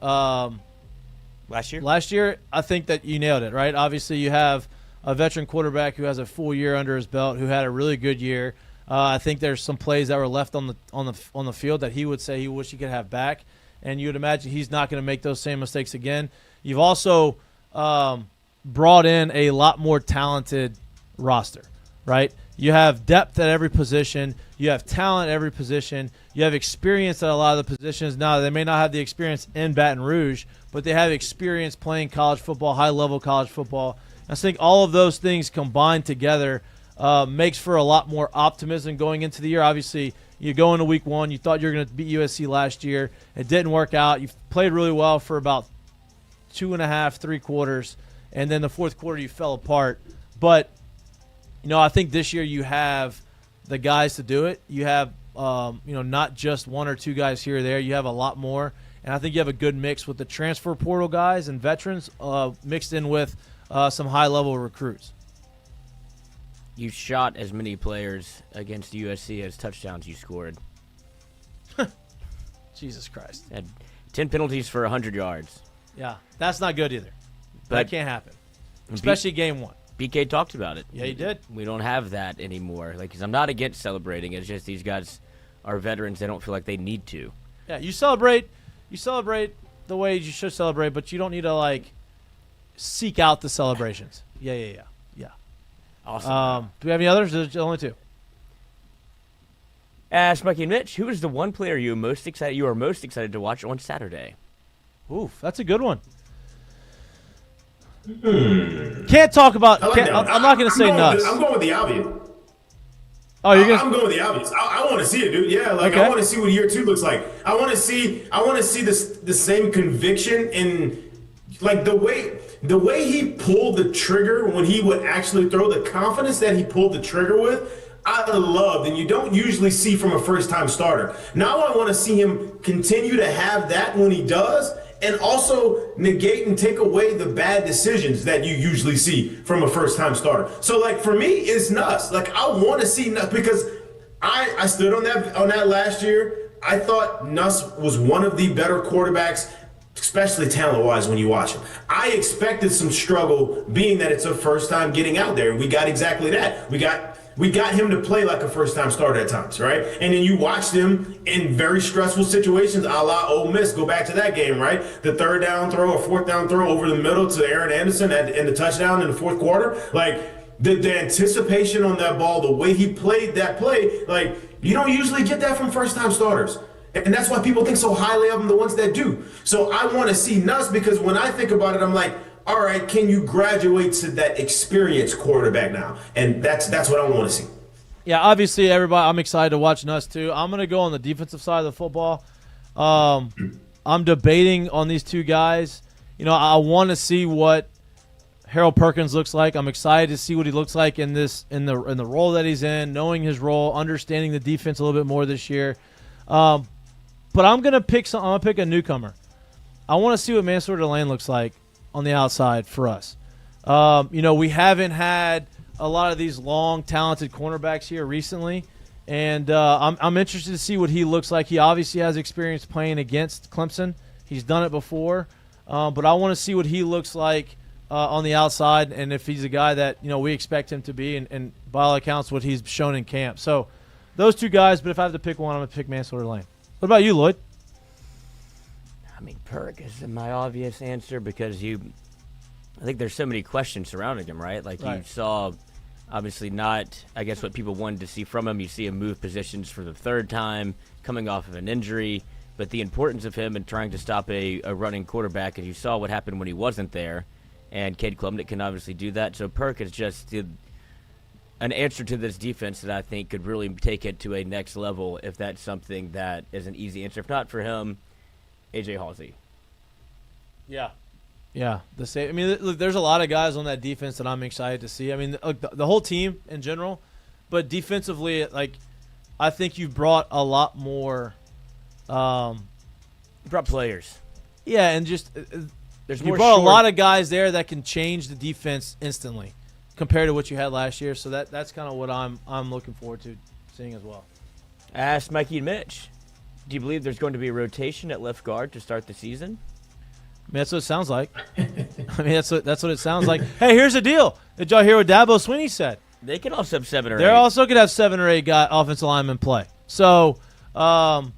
last year? Last year, I think that you nailed it, right? Obviously, you have a veteran quarterback who has a full year under his belt, who had a really good year. I think there's some plays that were left on the field that he would say he wish he could have back, and you would imagine he's not going to make those same mistakes again. You've also brought in a lot more talented roster, right? You have depth at every position. You have talent at every position. You have experience at a lot of the positions. Now, they may not have the experience in Baton Rouge, but they have experience playing college football, high-level college football. I think all of those things combined together makes for a lot more optimism going into the year. Obviously, you go into week one, you thought you were going to beat USC last year. It didn't work out. You played really well for about 2.5, 3 quarters, and then the fourth quarter you fell apart. But, I think this year you have the guys to do it. You have, not just one or two guys here or there. You have a lot more. And I think you have a good mix with the transfer portal guys and veterans mixed in with some high-level recruits. You shot as many players against USC as touchdowns you scored. Jesus Christ. Had 10 penalties for 100 yards. Yeah, that's not good either. But that can't happen, especially game one. BK talked about it. Yeah, he did. We don't have that anymore. Because I'm not against celebrating. It's just these guys are veterans. They don't feel like they need to. Yeah, you celebrate the way you should celebrate, but you don't need to, seek out the celebrations. Yeah. Awesome. Do we have any others? There's only two. Ask Mikey and Mitch, who is the one player you are most excited to watch on Saturday? Oof, that's a good one. Can't talk about. I'm not going to say nuts. I'm going with the obvious. Oh, you're gonna. I'm going with the obvious. I want to see it, dude. Yeah, I want to see what year two looks like. I want to see the same conviction in the way he pulled the trigger when he would actually throw, the confidence that he pulled the trigger with. I loved, and you don't usually see from a first-time starter. Now I want to see him continue to have that when he does, and also negate and take away the bad decisions that you usually see from a first-time starter. So, for me, it's Nuss. I want to see Nuss because I stood on that last year. I thought Nuss was one of the better quarterbacks, especially talent-wise when you watch him. I expected some struggle, being that it's a first time getting out there, and we got exactly that. We got him to play like a first-time starter at times, right? And then you watched him in very stressful situations, a la Ole Miss. Go back to that game, right? The third down throw or fourth down throw over the middle to Aaron Anderson and the touchdown in the fourth quarter. The anticipation on that ball, the way he played that play, you don't usually get that from first-time starters. And that's why people think so highly of them, the ones that do. So I want to see Nuss because when I think about it, I'm like, all right, can you graduate to that experienced quarterback now? And that's what I want to see. Yeah, obviously, everybody, I'm excited to watch Nuss too. I'm going to go on the defensive side of the football. I'm debating on these two guys. I want to see what Harold Perkins looks like. I'm excited to see what he looks like in the role that he's in, knowing his role, understanding the defense a little bit more this year. But I'm gonna pick a newcomer. I want to see what Mansour Delane looks like on the outside for us. We haven't had a lot of these long, talented cornerbacks here recently, and I'm interested to see what he looks like. He obviously has experience playing against Clemson. He's done it before, but I want to see what he looks like on the outside, and if he's a guy that we expect him to be, and by all accounts, what he's shown in camp. So those two guys, but if I have to pick one, I'm going to pick Manslaughter Lane. What about you, Lloyd? I mean, Perk is my obvious answer because I think there's so many questions surrounding him, right? Like Right. you saw, obviously not, I guess, what people wanted to see from him. You see him move positions for the third time, coming off of an injury, but the importance of him and trying to stop a running quarterback, and you saw what happened when he wasn't there, and Cade Klubnik can obviously do that. So Perk is just an answer to this defense that I think could really take it to a next level if that's something that is an easy answer. If not for him, A.J. Halsey. Yeah. Yeah, the same. I mean, look, there's a lot of guys on that defense that I'm excited to see. I mean, look, the whole team in general, but defensively, like, I think you've brought a lot more. You brought players. Yeah, and just There's you more brought a short- lot of guys there that can change the defense instantly compared to what you had last year. So that's kind of what I'm looking forward to seeing as well. I asked Mikey and Mitch, do you believe there's going to be a rotation at left guard to start the season? I mean, that's what it sounds like. I mean, that's what it sounds like. Hey, here's the deal. Did y'all hear what Dabo Swinney said? They can also have 7 or 8. They're also going to have 7 or 8 offensive linemen play. So, I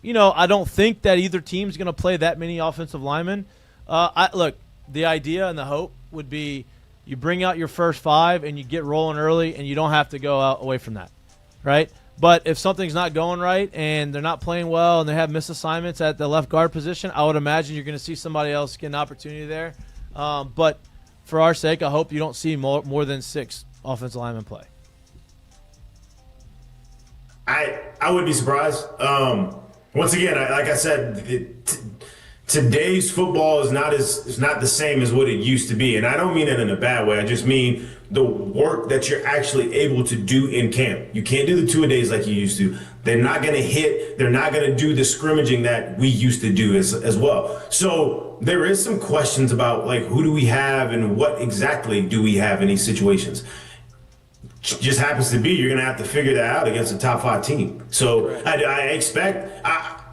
don't think that either team's going to play that many offensive linemen. Look, the idea and the hope would be you bring out your first 5 and you get rolling early and you don't have to go out away from that, right? But if something's not going right and they're not playing well and they have missed assignments at the left guard position, I would imagine you're going to see somebody else get an opportunity there. But for our sake, I hope you don't see more than 6 offensive linemen play. I would be surprised. Once again, like I said, today's football is not the same as what it used to be, and I don't mean that in a bad way. I just mean the work that you're actually able to do in camp. You can't do the 2-a-days like you used to. They're not going to hit. They're not going to do the scrimmaging that we used to do as well. So there is some questions about, like, who do we have and what exactly do we have in these situations. Just happens to be you're going to have to figure that out against a top 5 team. So I expect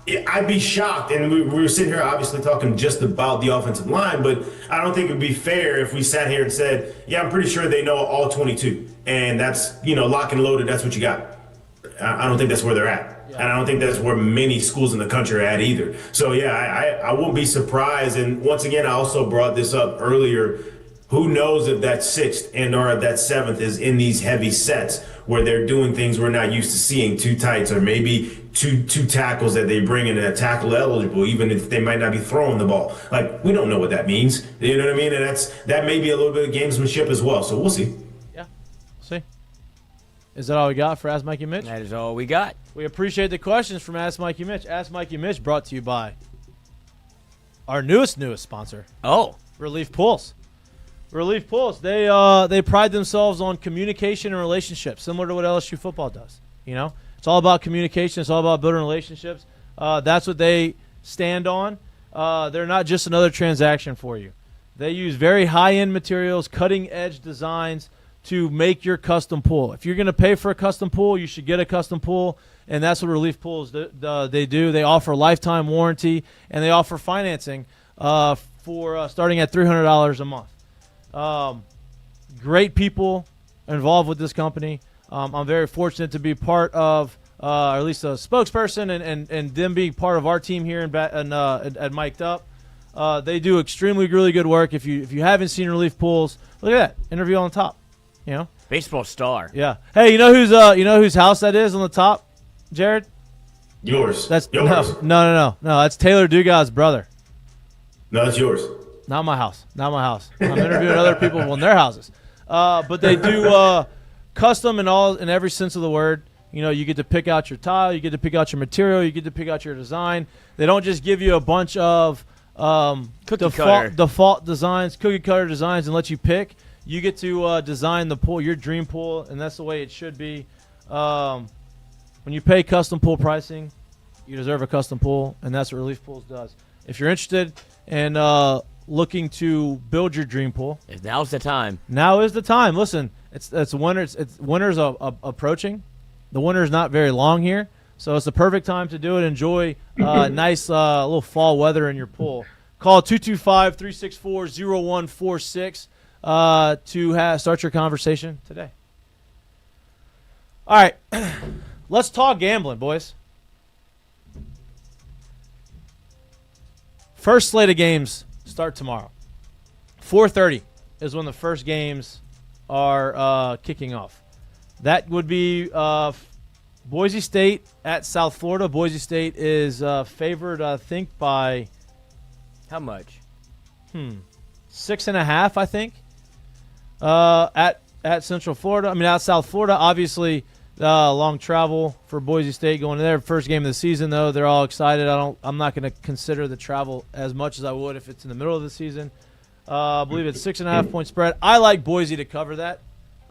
I'd be shocked, and we were sitting here obviously talking just about the offensive line, but I don't think it would be fair if we sat here and said, yeah, I'm pretty sure they know all 22, and that's, lock and loaded, that's what you got. I don't think that's where they're at. Yeah. And I don't think that's where many schools in the country are at either. So, yeah, I won't be surprised. And once again, I also brought this up earlier. Who knows if that 6th and or that 7th is in these heavy sets where they're doing things we're not used to seeing, 2 tights or maybe two tackles that they bring in a tackle eligible, even if they might not be throwing the ball. Like, we don't know what that means. You know what I mean? And that may be a little bit of gamesmanship as well. So we'll see. Yeah, we'll see. Is that all we got for Ask Mikey Mitch? That is all we got. We appreciate the questions from Ask Mikey Mitch. Ask Mikey Mitch brought to you by our newest sponsor. Oh. Relief Pulse. Relief Pulse. They pride themselves on communication and relationships, similar to what LSU football does. It's all about communication. It's all about building relationships. That's what they stand on. They're not just another transaction for you. They use very high-end materials, cutting-edge designs to make your custom pool. If you're going to pay for a custom pool, you should get a custom pool, and that's what Relief Pools they do. They offer lifetime warranty, and they offer financing for starting at $300 a month. Great people involved with this company. I'm very fortunate to be part of, or at least a spokesperson, and them being part of our team here at Mik'd Up. They do extremely, really good work. If you haven't seen Relief Pools, look at that interview on the top. Baseball star. Yeah. Hey, you know whose house that is on the top, Jared? Yours. That's yours. No. That's Taylor Dugas' brother. No, that's yours. Not my house. I'm interviewing other people on their houses. But they do custom in every sense of the word. You get to pick out your tile, you get to pick out your material, you get to pick out your design. They don't just give you a bunch of default designs, cookie cutter designs, and let you pick. You get to design the pool, your dream pool, and that's the way it should be. When you pay custom pool pricing, you deserve a custom pool, and that's what Relief Pools does. If you're interested in looking to build your dream pool, Now's the time. now is the time. Listen, it's winter's approaching. The winter's not very long here, so it's the perfect time to do it. Enjoy nice little fall weather in your pool. Call 225-364-0146 to start your conversation today. All right, let's talk gambling, boys. First slate of games start tomorrow. 4:30 is when the first games are kicking off. That would be Boise State at South Florida. Boise State is favored, I think, by How much? 6.5. I think at Central Florida. I mean, at South Florida, obviously. Long travel for Boise State going there. First game of the season, though, they're all excited. I'm not going to consider the travel as much as I would if it's in the middle of the season. I believe it's 6.5 point spread. I like Boise to cover that.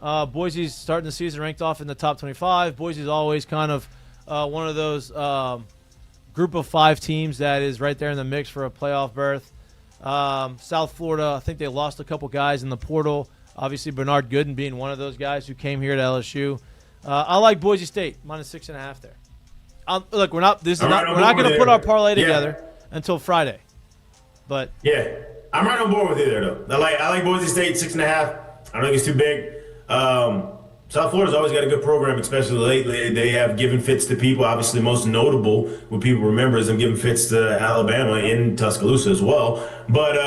Boise's starting the season ranked off in the top 25. Boise's always kind of one of those group of 5 teams that is right there in the mix for a playoff berth. South Florida, I think they lost a couple guys in the portal. Obviously, Bernard Gooden being one of those guys who came here to LSU. I like Boise State minus 6.5 there. Look, we're not going to put our parlay together until Friday, but yeah, I'm right on board with you there though. I like Boise State 6.5. I don't think it's too big. South Florida's always got a good program, especially lately. They have given fits to people. Obviously, most notable, what people remember is them giving fits to Alabama in Tuscaloosa as well. But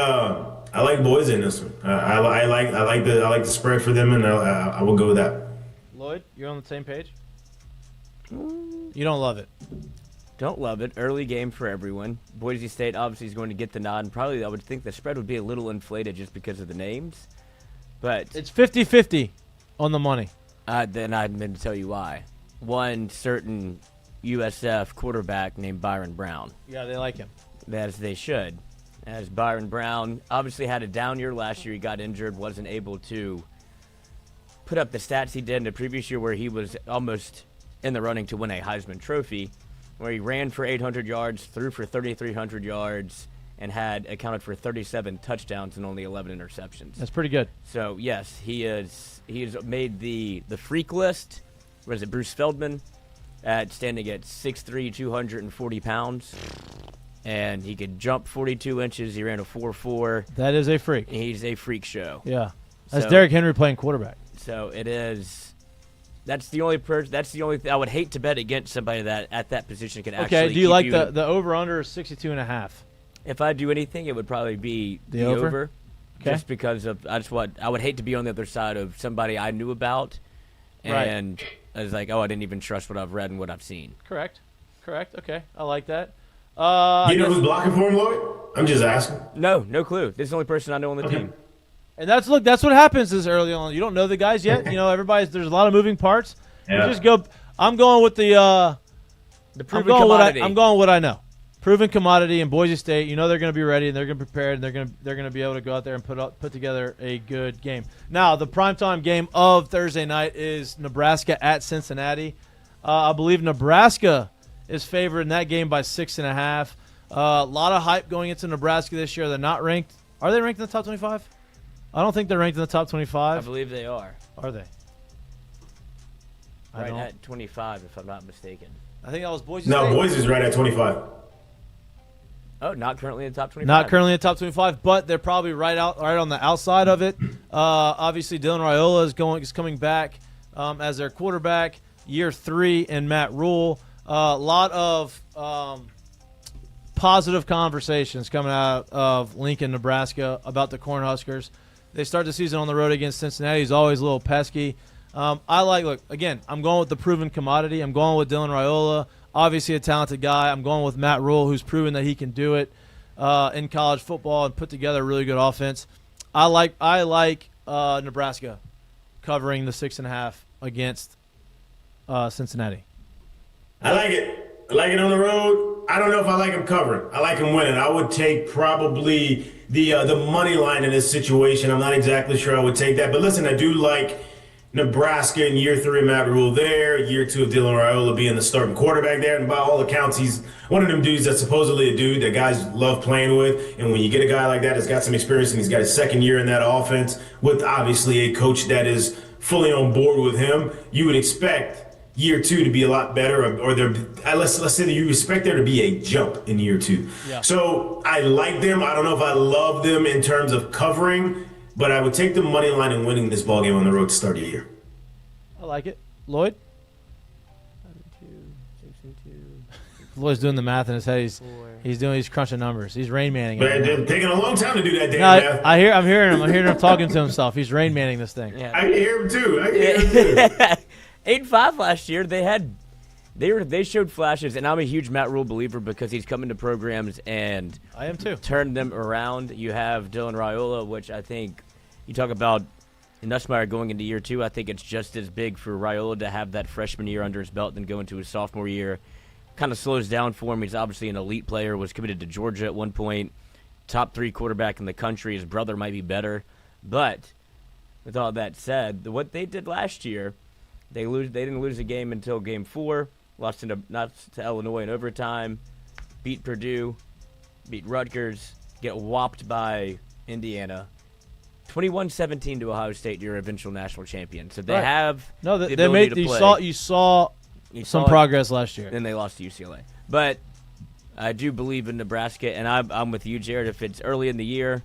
I like Boise in this one. I like the spread for them, and I will go with that. Lloyd, you're on the same page? You don't love it. Don't love it. Early game for everyone. Boise State obviously is going to get the nod, and probably I would think the spread would be a little inflated just because of the names. But it's 50-50 on the money. Then I'm going to tell you why. One certain USF quarterback named Byron Brown. Yeah, they like him. As they should. As Byron Brown obviously had a down year last year. He got injured, wasn't able to put up the stats he did in the previous year where he was almost in the running to win a Heisman Trophy, where he ran for 800 yards, threw for 3,300 yards, and had accounted for 37 touchdowns and only 11 interceptions. That's pretty good. So, yes, he has made the freak list. What is it, Bruce Feldman, standing at 6'3", 240 pounds. And he could jump 42 inches. He ran a 4.4. That is a freak. He's a freak show. Yeah. That's Derrick Henry playing quarterback. So it is. That's the only person. That's the only. I would hate to bet against somebody that at that position could actually. Okay. Do you like the over under 62.5? If I do anything, it would probably be the over. Okay. Just because of I would hate to be on the other side of somebody I knew about, and I was like, oh, I didn't even trust what I've read and what I've seen. Correct. Okay. I like that. You know who's blocking for him, Lloyd? I'm just asking. No clue. This is the only person I know on the team. And that's what happens this early on. You don't know the guys yet. You know, there's a lot of moving parts. Yeah. You just go. I'm going with the proven commodity. I'm going what I know. Proven commodity in Boise State. You know they're going to be ready and they're going to be prepared and they're going to be able to go out there and put together a good game. Now the primetime game of Thursday night is Nebraska at Cincinnati. I believe Nebraska is favored in that game by 6.5. A lot of hype going into Nebraska this year. They're not ranked. Are they ranked in the top 25? I don't think they're ranked in the top 25. I believe they are. Are they? Right at 25, if I'm not mistaken. I think that was Boise State. No, Boise's right at 25. Oh, not currently in the top 25. Not currently in the top 25, but they're probably right on the outside of it. Obviously, Dylan Raiola is coming back as their quarterback. Year 3 in Matt Rule. A lot of positive conversations coming out of Lincoln, Nebraska about the Cornhuskers. They start the season on the road against Cincinnati. He's always a little pesky. I'm going with the proven commodity. I'm going with Dylan Raiola, obviously a talented guy. I'm going with Matt Rule, who's proven that he can do it in college football and put together a really good offense. I like Nebraska covering the 6.5 against Cincinnati. I like it. I like it on the road. I don't know if I like him covering. I like him winning. I would take probably the money line in this situation. I'm not exactly sure I would take that. But listen, I do like Nebraska in year 3 of Matt Rule there, year 2 of Dylan Raiola being the starting quarterback there. And by all accounts, he's one of them dudes that's supposedly a dude that guys love playing with. And when you get a guy like that that's got some experience and he's got his second year in that offense with obviously a coach that is fully on board with him, you would expect year 2 to be a lot better, or let's say that you expect there to be a jump in year 2. Yeah. So I like them. I don't know if I love them in terms of covering, but I would take the money line and winning this ball game on the road to start the year. I like it. Lloyd? Lloyd's doing the math in his head. He's crunching numbers. He's Rain Manning. But it's taking a long time to do that damn No, math. I'm hearing him talking to himself. He's Rain Manning this thing. Yeah. I can hear him too. 8-5 last year. They showed flashes, and I'm a huge Matt Rule believer because he's come into programs and I am too. turned them around. You have Dylan Raiola, which I think you talk about Nussmeier going into year 2. I think it's just as big for Raiola to have that freshman year under his belt than go into his sophomore year. Kind of slows down for him. He's obviously an elite player, was committed to Georgia at one point, top 3 quarterback in the country. His brother might be better. But with all that said, what they did last year, they didn't lose a game until game 4, lost to Illinois in overtime, beat Purdue, beat Rutgers, get whopped by Indiana. 21-17 to Ohio State, your eventual national champion. So they Right. have No, the they ability made. to You play. saw You some saw it. progress last year. Then they lost to UCLA. But I do believe in Nebraska, and I'm with you, Jared. If it's early in the year,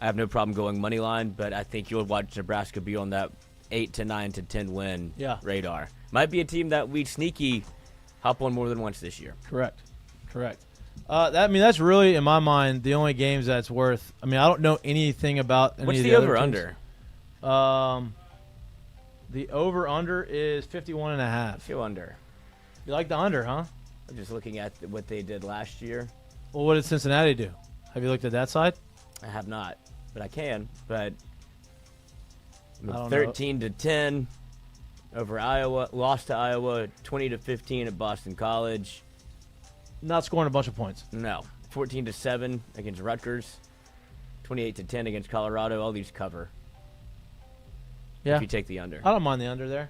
I have no problem going money line, but I think you'll watch Nebraska be on that 8 to 9 to 10 win radar. Might be a team that we sneaky hop on more than once this year. Correct. That's really, in my mind, the only games that's worth. I mean, I don't know anything about any What's of the the other over-under? teams. The over-under is 51.5. Go under. You like the under, huh? I'm just looking at what they did last year. Well, what did Cincinnati do? Have you looked at that side? I have not, but I can. But I don't know. 13 to 10 over Iowa. Lost to Iowa. 20 to 15 at Boston College. Not scoring a bunch of points. No. 14 to 7 against Rutgers. 28 to 10 against Colorado. All these cover. Yeah. If you take the under. I don't mind the under there.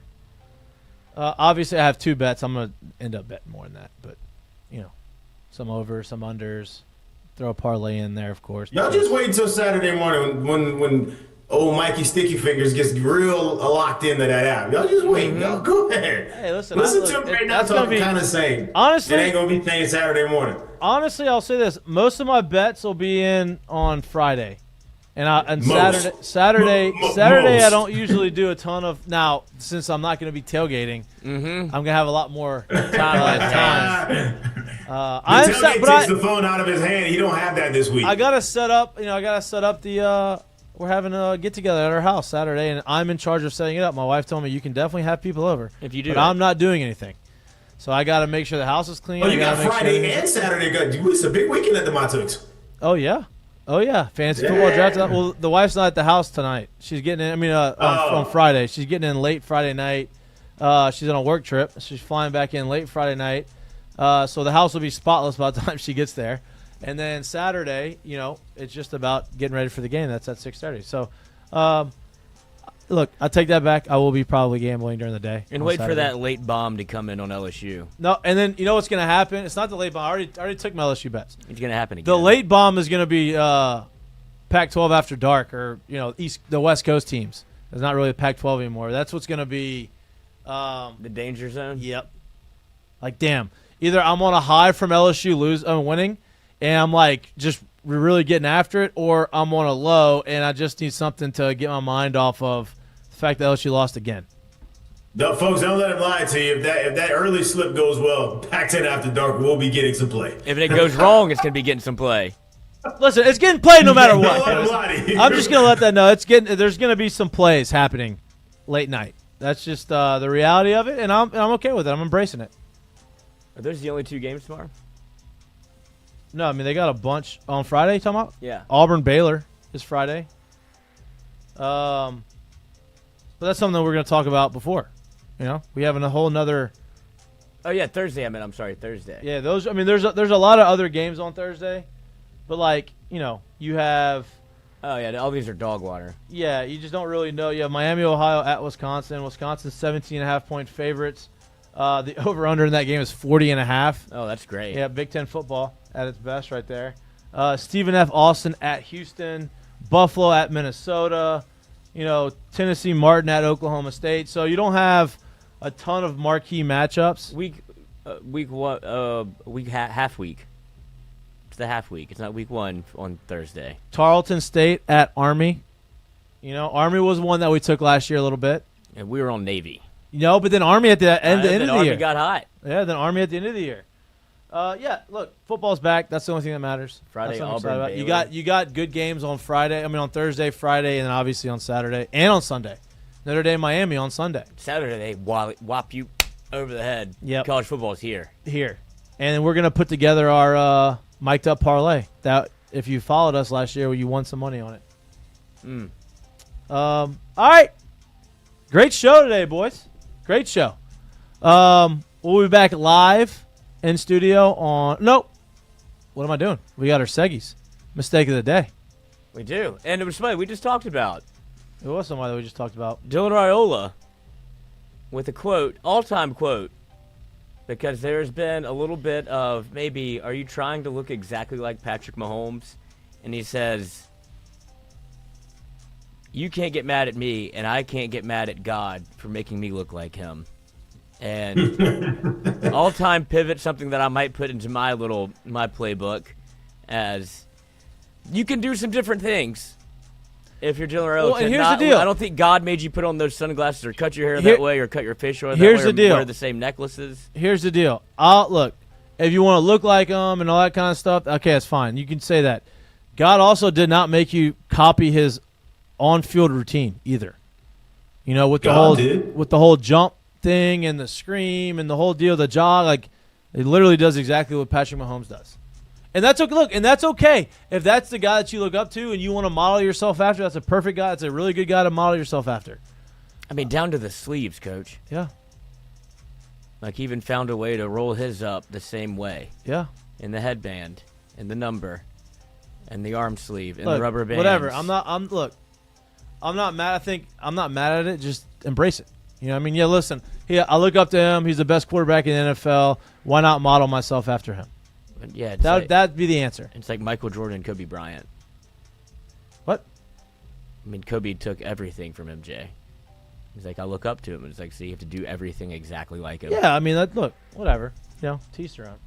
Obviously, I have 2 bets. I'm going to end up betting more than that. But, some over, some unders. Throw a parlay in there, of course. Y'all just wait until Saturday morning when old Mikey Sticky Fingers gets real locked into that app. Y'all just wait. Y'all go ahead. Hey, listen to him right now that's gonna talking be- kind of same. Honestly- it ain't going to be saying Saturday morning. Honestly, I'll say this. Most of my bets will be in on Friday. And Most. Saturday, Most. I don't usually do a ton of. Now, since I'm not going to be tailgating, Mm-hmm. I'm going to have a lot more time. The I'm tailgate set, takes but the phone out of his hand. He don't have that this week. I got to set up. I got to set up the. We're having a get together at our house Saturday, and I'm in charge of setting it up. My wife told me you can definitely have people over If you do but it. I'm not doing anything. So I got to make sure the house is clean. Oh, you I gotta got make Friday sure- and Saturday. It's a big weekend at the Mahtooks. Oh yeah, fantasy football Yeah. draft. Well, the wife's not at the house tonight. She's getting in. On Friday. She's getting in late Friday night. She's on a work trip. She's flying back in late Friday night. So the house will be spotless by the time she gets there. And then Saturday, it's just about getting ready for the game. That's at 6:30. So, look, I take that back. I will be probably gambling during the day. And on wait for Saturday. that late bomb to come in on LSU. No, and then you know what's going to happen? It's not the late bomb. I already took my LSU bets. It's going to happen again. The late bomb is going to be Pac-12 after dark, or the West Coast teams. It's not really a Pac-12 anymore. That's what's going to be. The danger zone? Yep. Like, damn. Either I'm on a high from LSU winning, and I'm like just really getting after it, or I'm on a low, and I just need something to get my mind off of the fact that LSU lost again. Folks, don't let him lie to you. If that early slip goes well, Pac-10 After Dark will be getting some play. If it goes wrong, it's going to be getting some play. Listen, it's getting played no matter what. Don't let him lie to you. I'm just gonna let that know. There's gonna be some plays happening late night. That's just the reality of it, and I'm okay with it. I'm embracing it. Are those the only 2 games tomorrow? No, I mean they got a bunch on Friday. You talking about? Yeah. Auburn Baylor is Friday. But that's something that we're gonna talk about before. We have a whole nother. Oh, yeah, Thursday. I'm sorry, Thursday. Yeah, there's a lot of other games on Thursday, but you have Oh, yeah, all these are dog water. Yeah, you just don't really know. You have Miami, Ohio at Wisconsin. Wisconsin's 17.5-point favorites. The over-under in that game is 40.5. Oh, that's great. Yeah, Big Ten football at its best right there. Stephen F. Austin at Houston. Buffalo at Minnesota. Tennessee Martin at Oklahoma State. So you don't have a ton of marquee matchups. Half week. It's the half week. It's not week 1 on Thursday. Tarleton State at Army. Army was one that we took last year a little bit. And we were on Navy. But then Army at the end of the Army year. got hot. Yeah, then Army at the end of the year. Look, football's back. That's the only thing that matters. Friday, That's what I'm Auburn, excited about. You got good games on Friday. On Thursday, Friday, and then obviously on Saturday and on Sunday. Notre Dame, Miami on Sunday. Saturday, they whop you over the head. Yep. College football's here. And then we're going to put together our Mik'd Up parlay. That if you followed us last year, you won some money on it. All right. Great show today, boys. Great show. We'll be back live in studio on... Nope. What am I doing? We got our Seggies. Mistake of the day. We do. And it was funny. We just talked about It was somebody that we just talked about. Dylan Raiola with a quote, all-time quote, because there's been a little bit of maybe, are you trying to look exactly like Patrick Mahomes? And he says, you can't get mad at me, and I can't get mad at God for making me look like him. And all-time pivot, something that I might put into my playbook, as you can do some different things if you're Dylan Raiola. Well, and here's the deal. I don't think God made you put on those sunglasses or cut your hair that way or cut your facial hair that here's way the or deal. wear the same necklaces. Here's the deal. Look, if you want to look like him and all that kind of stuff, okay, that's fine. You can say that. God also did not make you copy his on-field routine either. With the whole jump thing and the scream and the whole deal, the jog, like it literally does exactly what Patrick Mahomes does. And that's okay. Look, and that's okay. If that's the guy that you look up to and you want to model yourself after, that's a perfect guy. That's a really good guy to model yourself after. Down to the sleeves, Coach. Yeah. Like, he even found a way to roll his up the same way. Yeah. In the headband, and the number, and the arm sleeve, and Look, the rubber bands. Whatever. I'm not mad. I'm not mad at it. Just embrace it. Yeah, listen. I look up to him. He's the best quarterback in the NFL. Why not model myself after him? Yeah, that'd be the answer. It's like Michael Jordan and Kobe Bryant. What? Kobe took everything from MJ. He's like, I look up to him. And it's like, so you have to do everything exactly like him. Yeah, look, whatever. Tease around.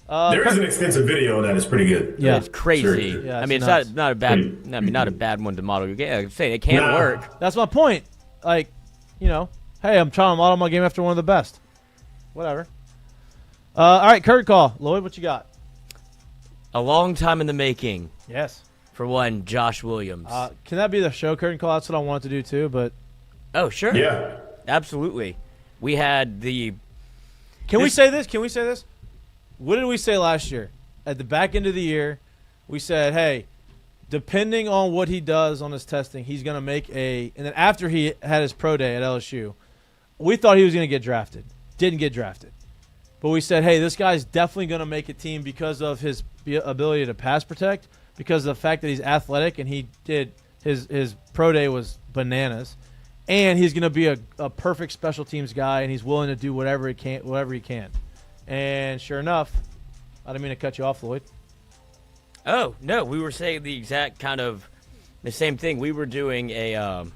There is an extensive video on that. It's pretty good. Yeah, it's crazy. Sure. Yeah, it's not a bad. Not a bad one to model. Yeah, I'm saying it can't work. That's my point. Like, hey, I'm trying to model my game after one of the best. Whatever. All right, curtain call. Lloyd, what you got? A long time in the making. Yes. For one, Josh Williams. Can that be the show curtain call? That's what I wanted to do too, but... Oh, sure. Yeah. Absolutely. We had the... Can we say this? What did we say last year? At the back end of the year, we said, hey, depending on what he does on his testing, he's going to make a... And then after he had his pro day at LSU, we thought he was going to get drafted. Didn't get drafted. But we said, hey, this guy's definitely going to make a team because of his ability to pass protect, because of the fact that he's athletic and he did his pro day was bananas, and he's going to be a perfect special teams guy, and he's willing to do whatever he can. And sure enough, I didn't mean to cut you off, Lloyd. Oh, no, we were saying the exact kind of the same thing. We were doing a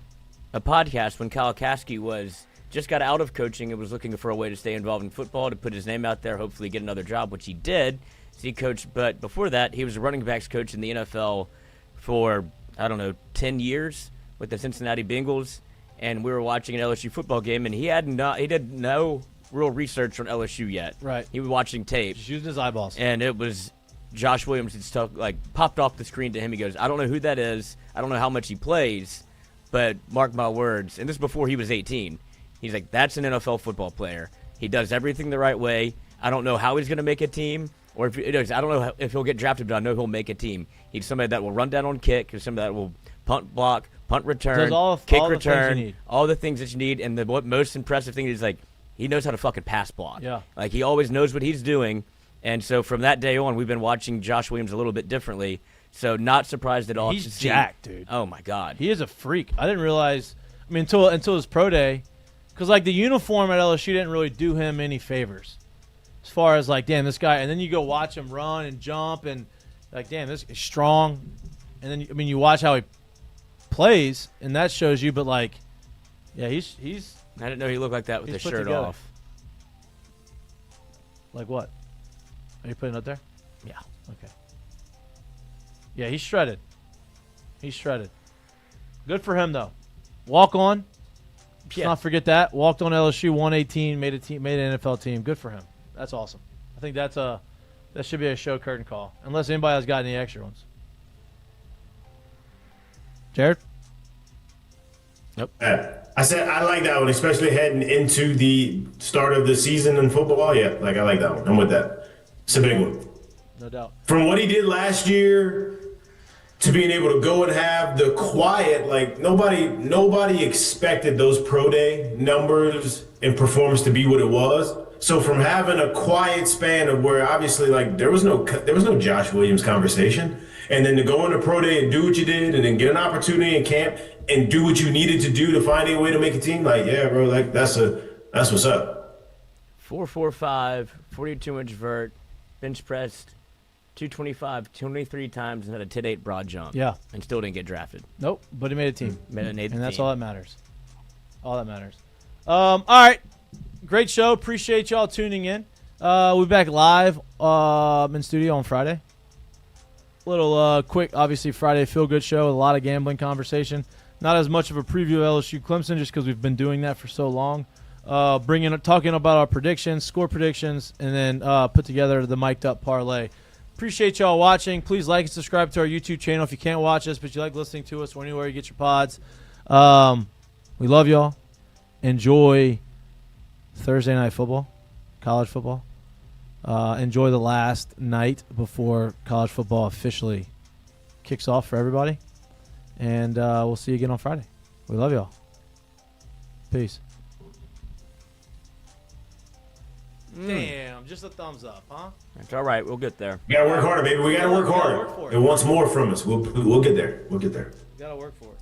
podcast when Kyle Kasky just got out of coaching and was looking for a way to stay involved in football, to put his name out there, hopefully get another job, which he did. So he coached, but before that, he was a running backs coach in the NFL for, 10 years with the Cincinnati Bengals. And we were watching an LSU football game, and he did no real research on LSU yet. Right. He was watching tape. Just using his eyeballs. And it was Josh Williams and stuff, popped off the screen to him. He goes, I don't know who that is. I don't know how much he plays, but mark my words. And this is before he was 18. He's like, that's an NFL football player. He does everything the right way. I don't know how he's going to make a team, or I don't know if he'll get drafted, but I know he'll make a team. He's somebody that will run down on kick, he's somebody that will punt block, punt return, kick return, all the things that you need. And what most impressive thing is, he knows how to fucking pass block. Yeah. He always knows what he's doing. And so from that day on, we've been watching Josh Williams a little bit differently, So not surprised at all. He's to see, jacked, dude. Oh my God, He is a freak. I didn't realize. I mean, until his pro day, because like the uniform at LSU didn't really do him any favors, as far as like, damn, this guy. And then you go watch him run and jump, and like, damn, this is strong. And then I mean, you watch how he plays, and that shows you. But like, yeah, he's I didn't know he looked like that with He's his put shirt together. off. like what? Are you putting it up there? Yeah. Okay. Yeah, he's shredded. He's shredded. Good for him though. Walk on. Let's Yeah. not forget that. Walked on LSU 118, made an NFL team. Good for him. That's awesome. I think that should be a show curtain call. Unless anybody has got any extra ones. Jared? I said I like that one, especially heading into the start of the season in football. Yeah, like I like that one. I'm with that. It's a big one. No doubt. From what he did last year to being able to go and have the quiet, like nobody expected those pro day numbers and performance to be what it was. So from having a quiet span of where obviously like there was no Josh Williams conversation, and then to go into pro day and do what you did, and then get an opportunity in camp and do what you needed to do to find a way to make a team, like yeah, bro, like that's what's up. 4.45, 42-inch vert, bench pressed 225, 23 times, and had a 10-8 broad jump. Yeah. And still didn't get drafted. Nope. But he made a team. Made an eighth And that's team. all that matters. All that matters. All right. Great show. Appreciate y'all tuning in. We'll be back live in studio on Friday. Little quick, obviously, Friday feel-good show with a lot of gambling conversation. Not as much of a preview of LSU Clemson just because we've been doing that for so long. Talking about our predictions, score predictions, and then put together the mic'd up parlay. Appreciate y'all watching. Please like and subscribe to our YouTube channel if you can't watch us, but you like listening to us or anywhere you get your pods. We love y'all. Enjoy Thursday night football, college football. Enjoy the last night before college football officially kicks off for everybody. And we'll see you again on Friday. We love y'all. Peace. Damn, just a thumbs up, huh? That's all right. We'll get there. We gotta work harder, baby. We gotta work We gotta hard. work for it. It wants more from us. We'll get there. We'll get there. Gotta work for it.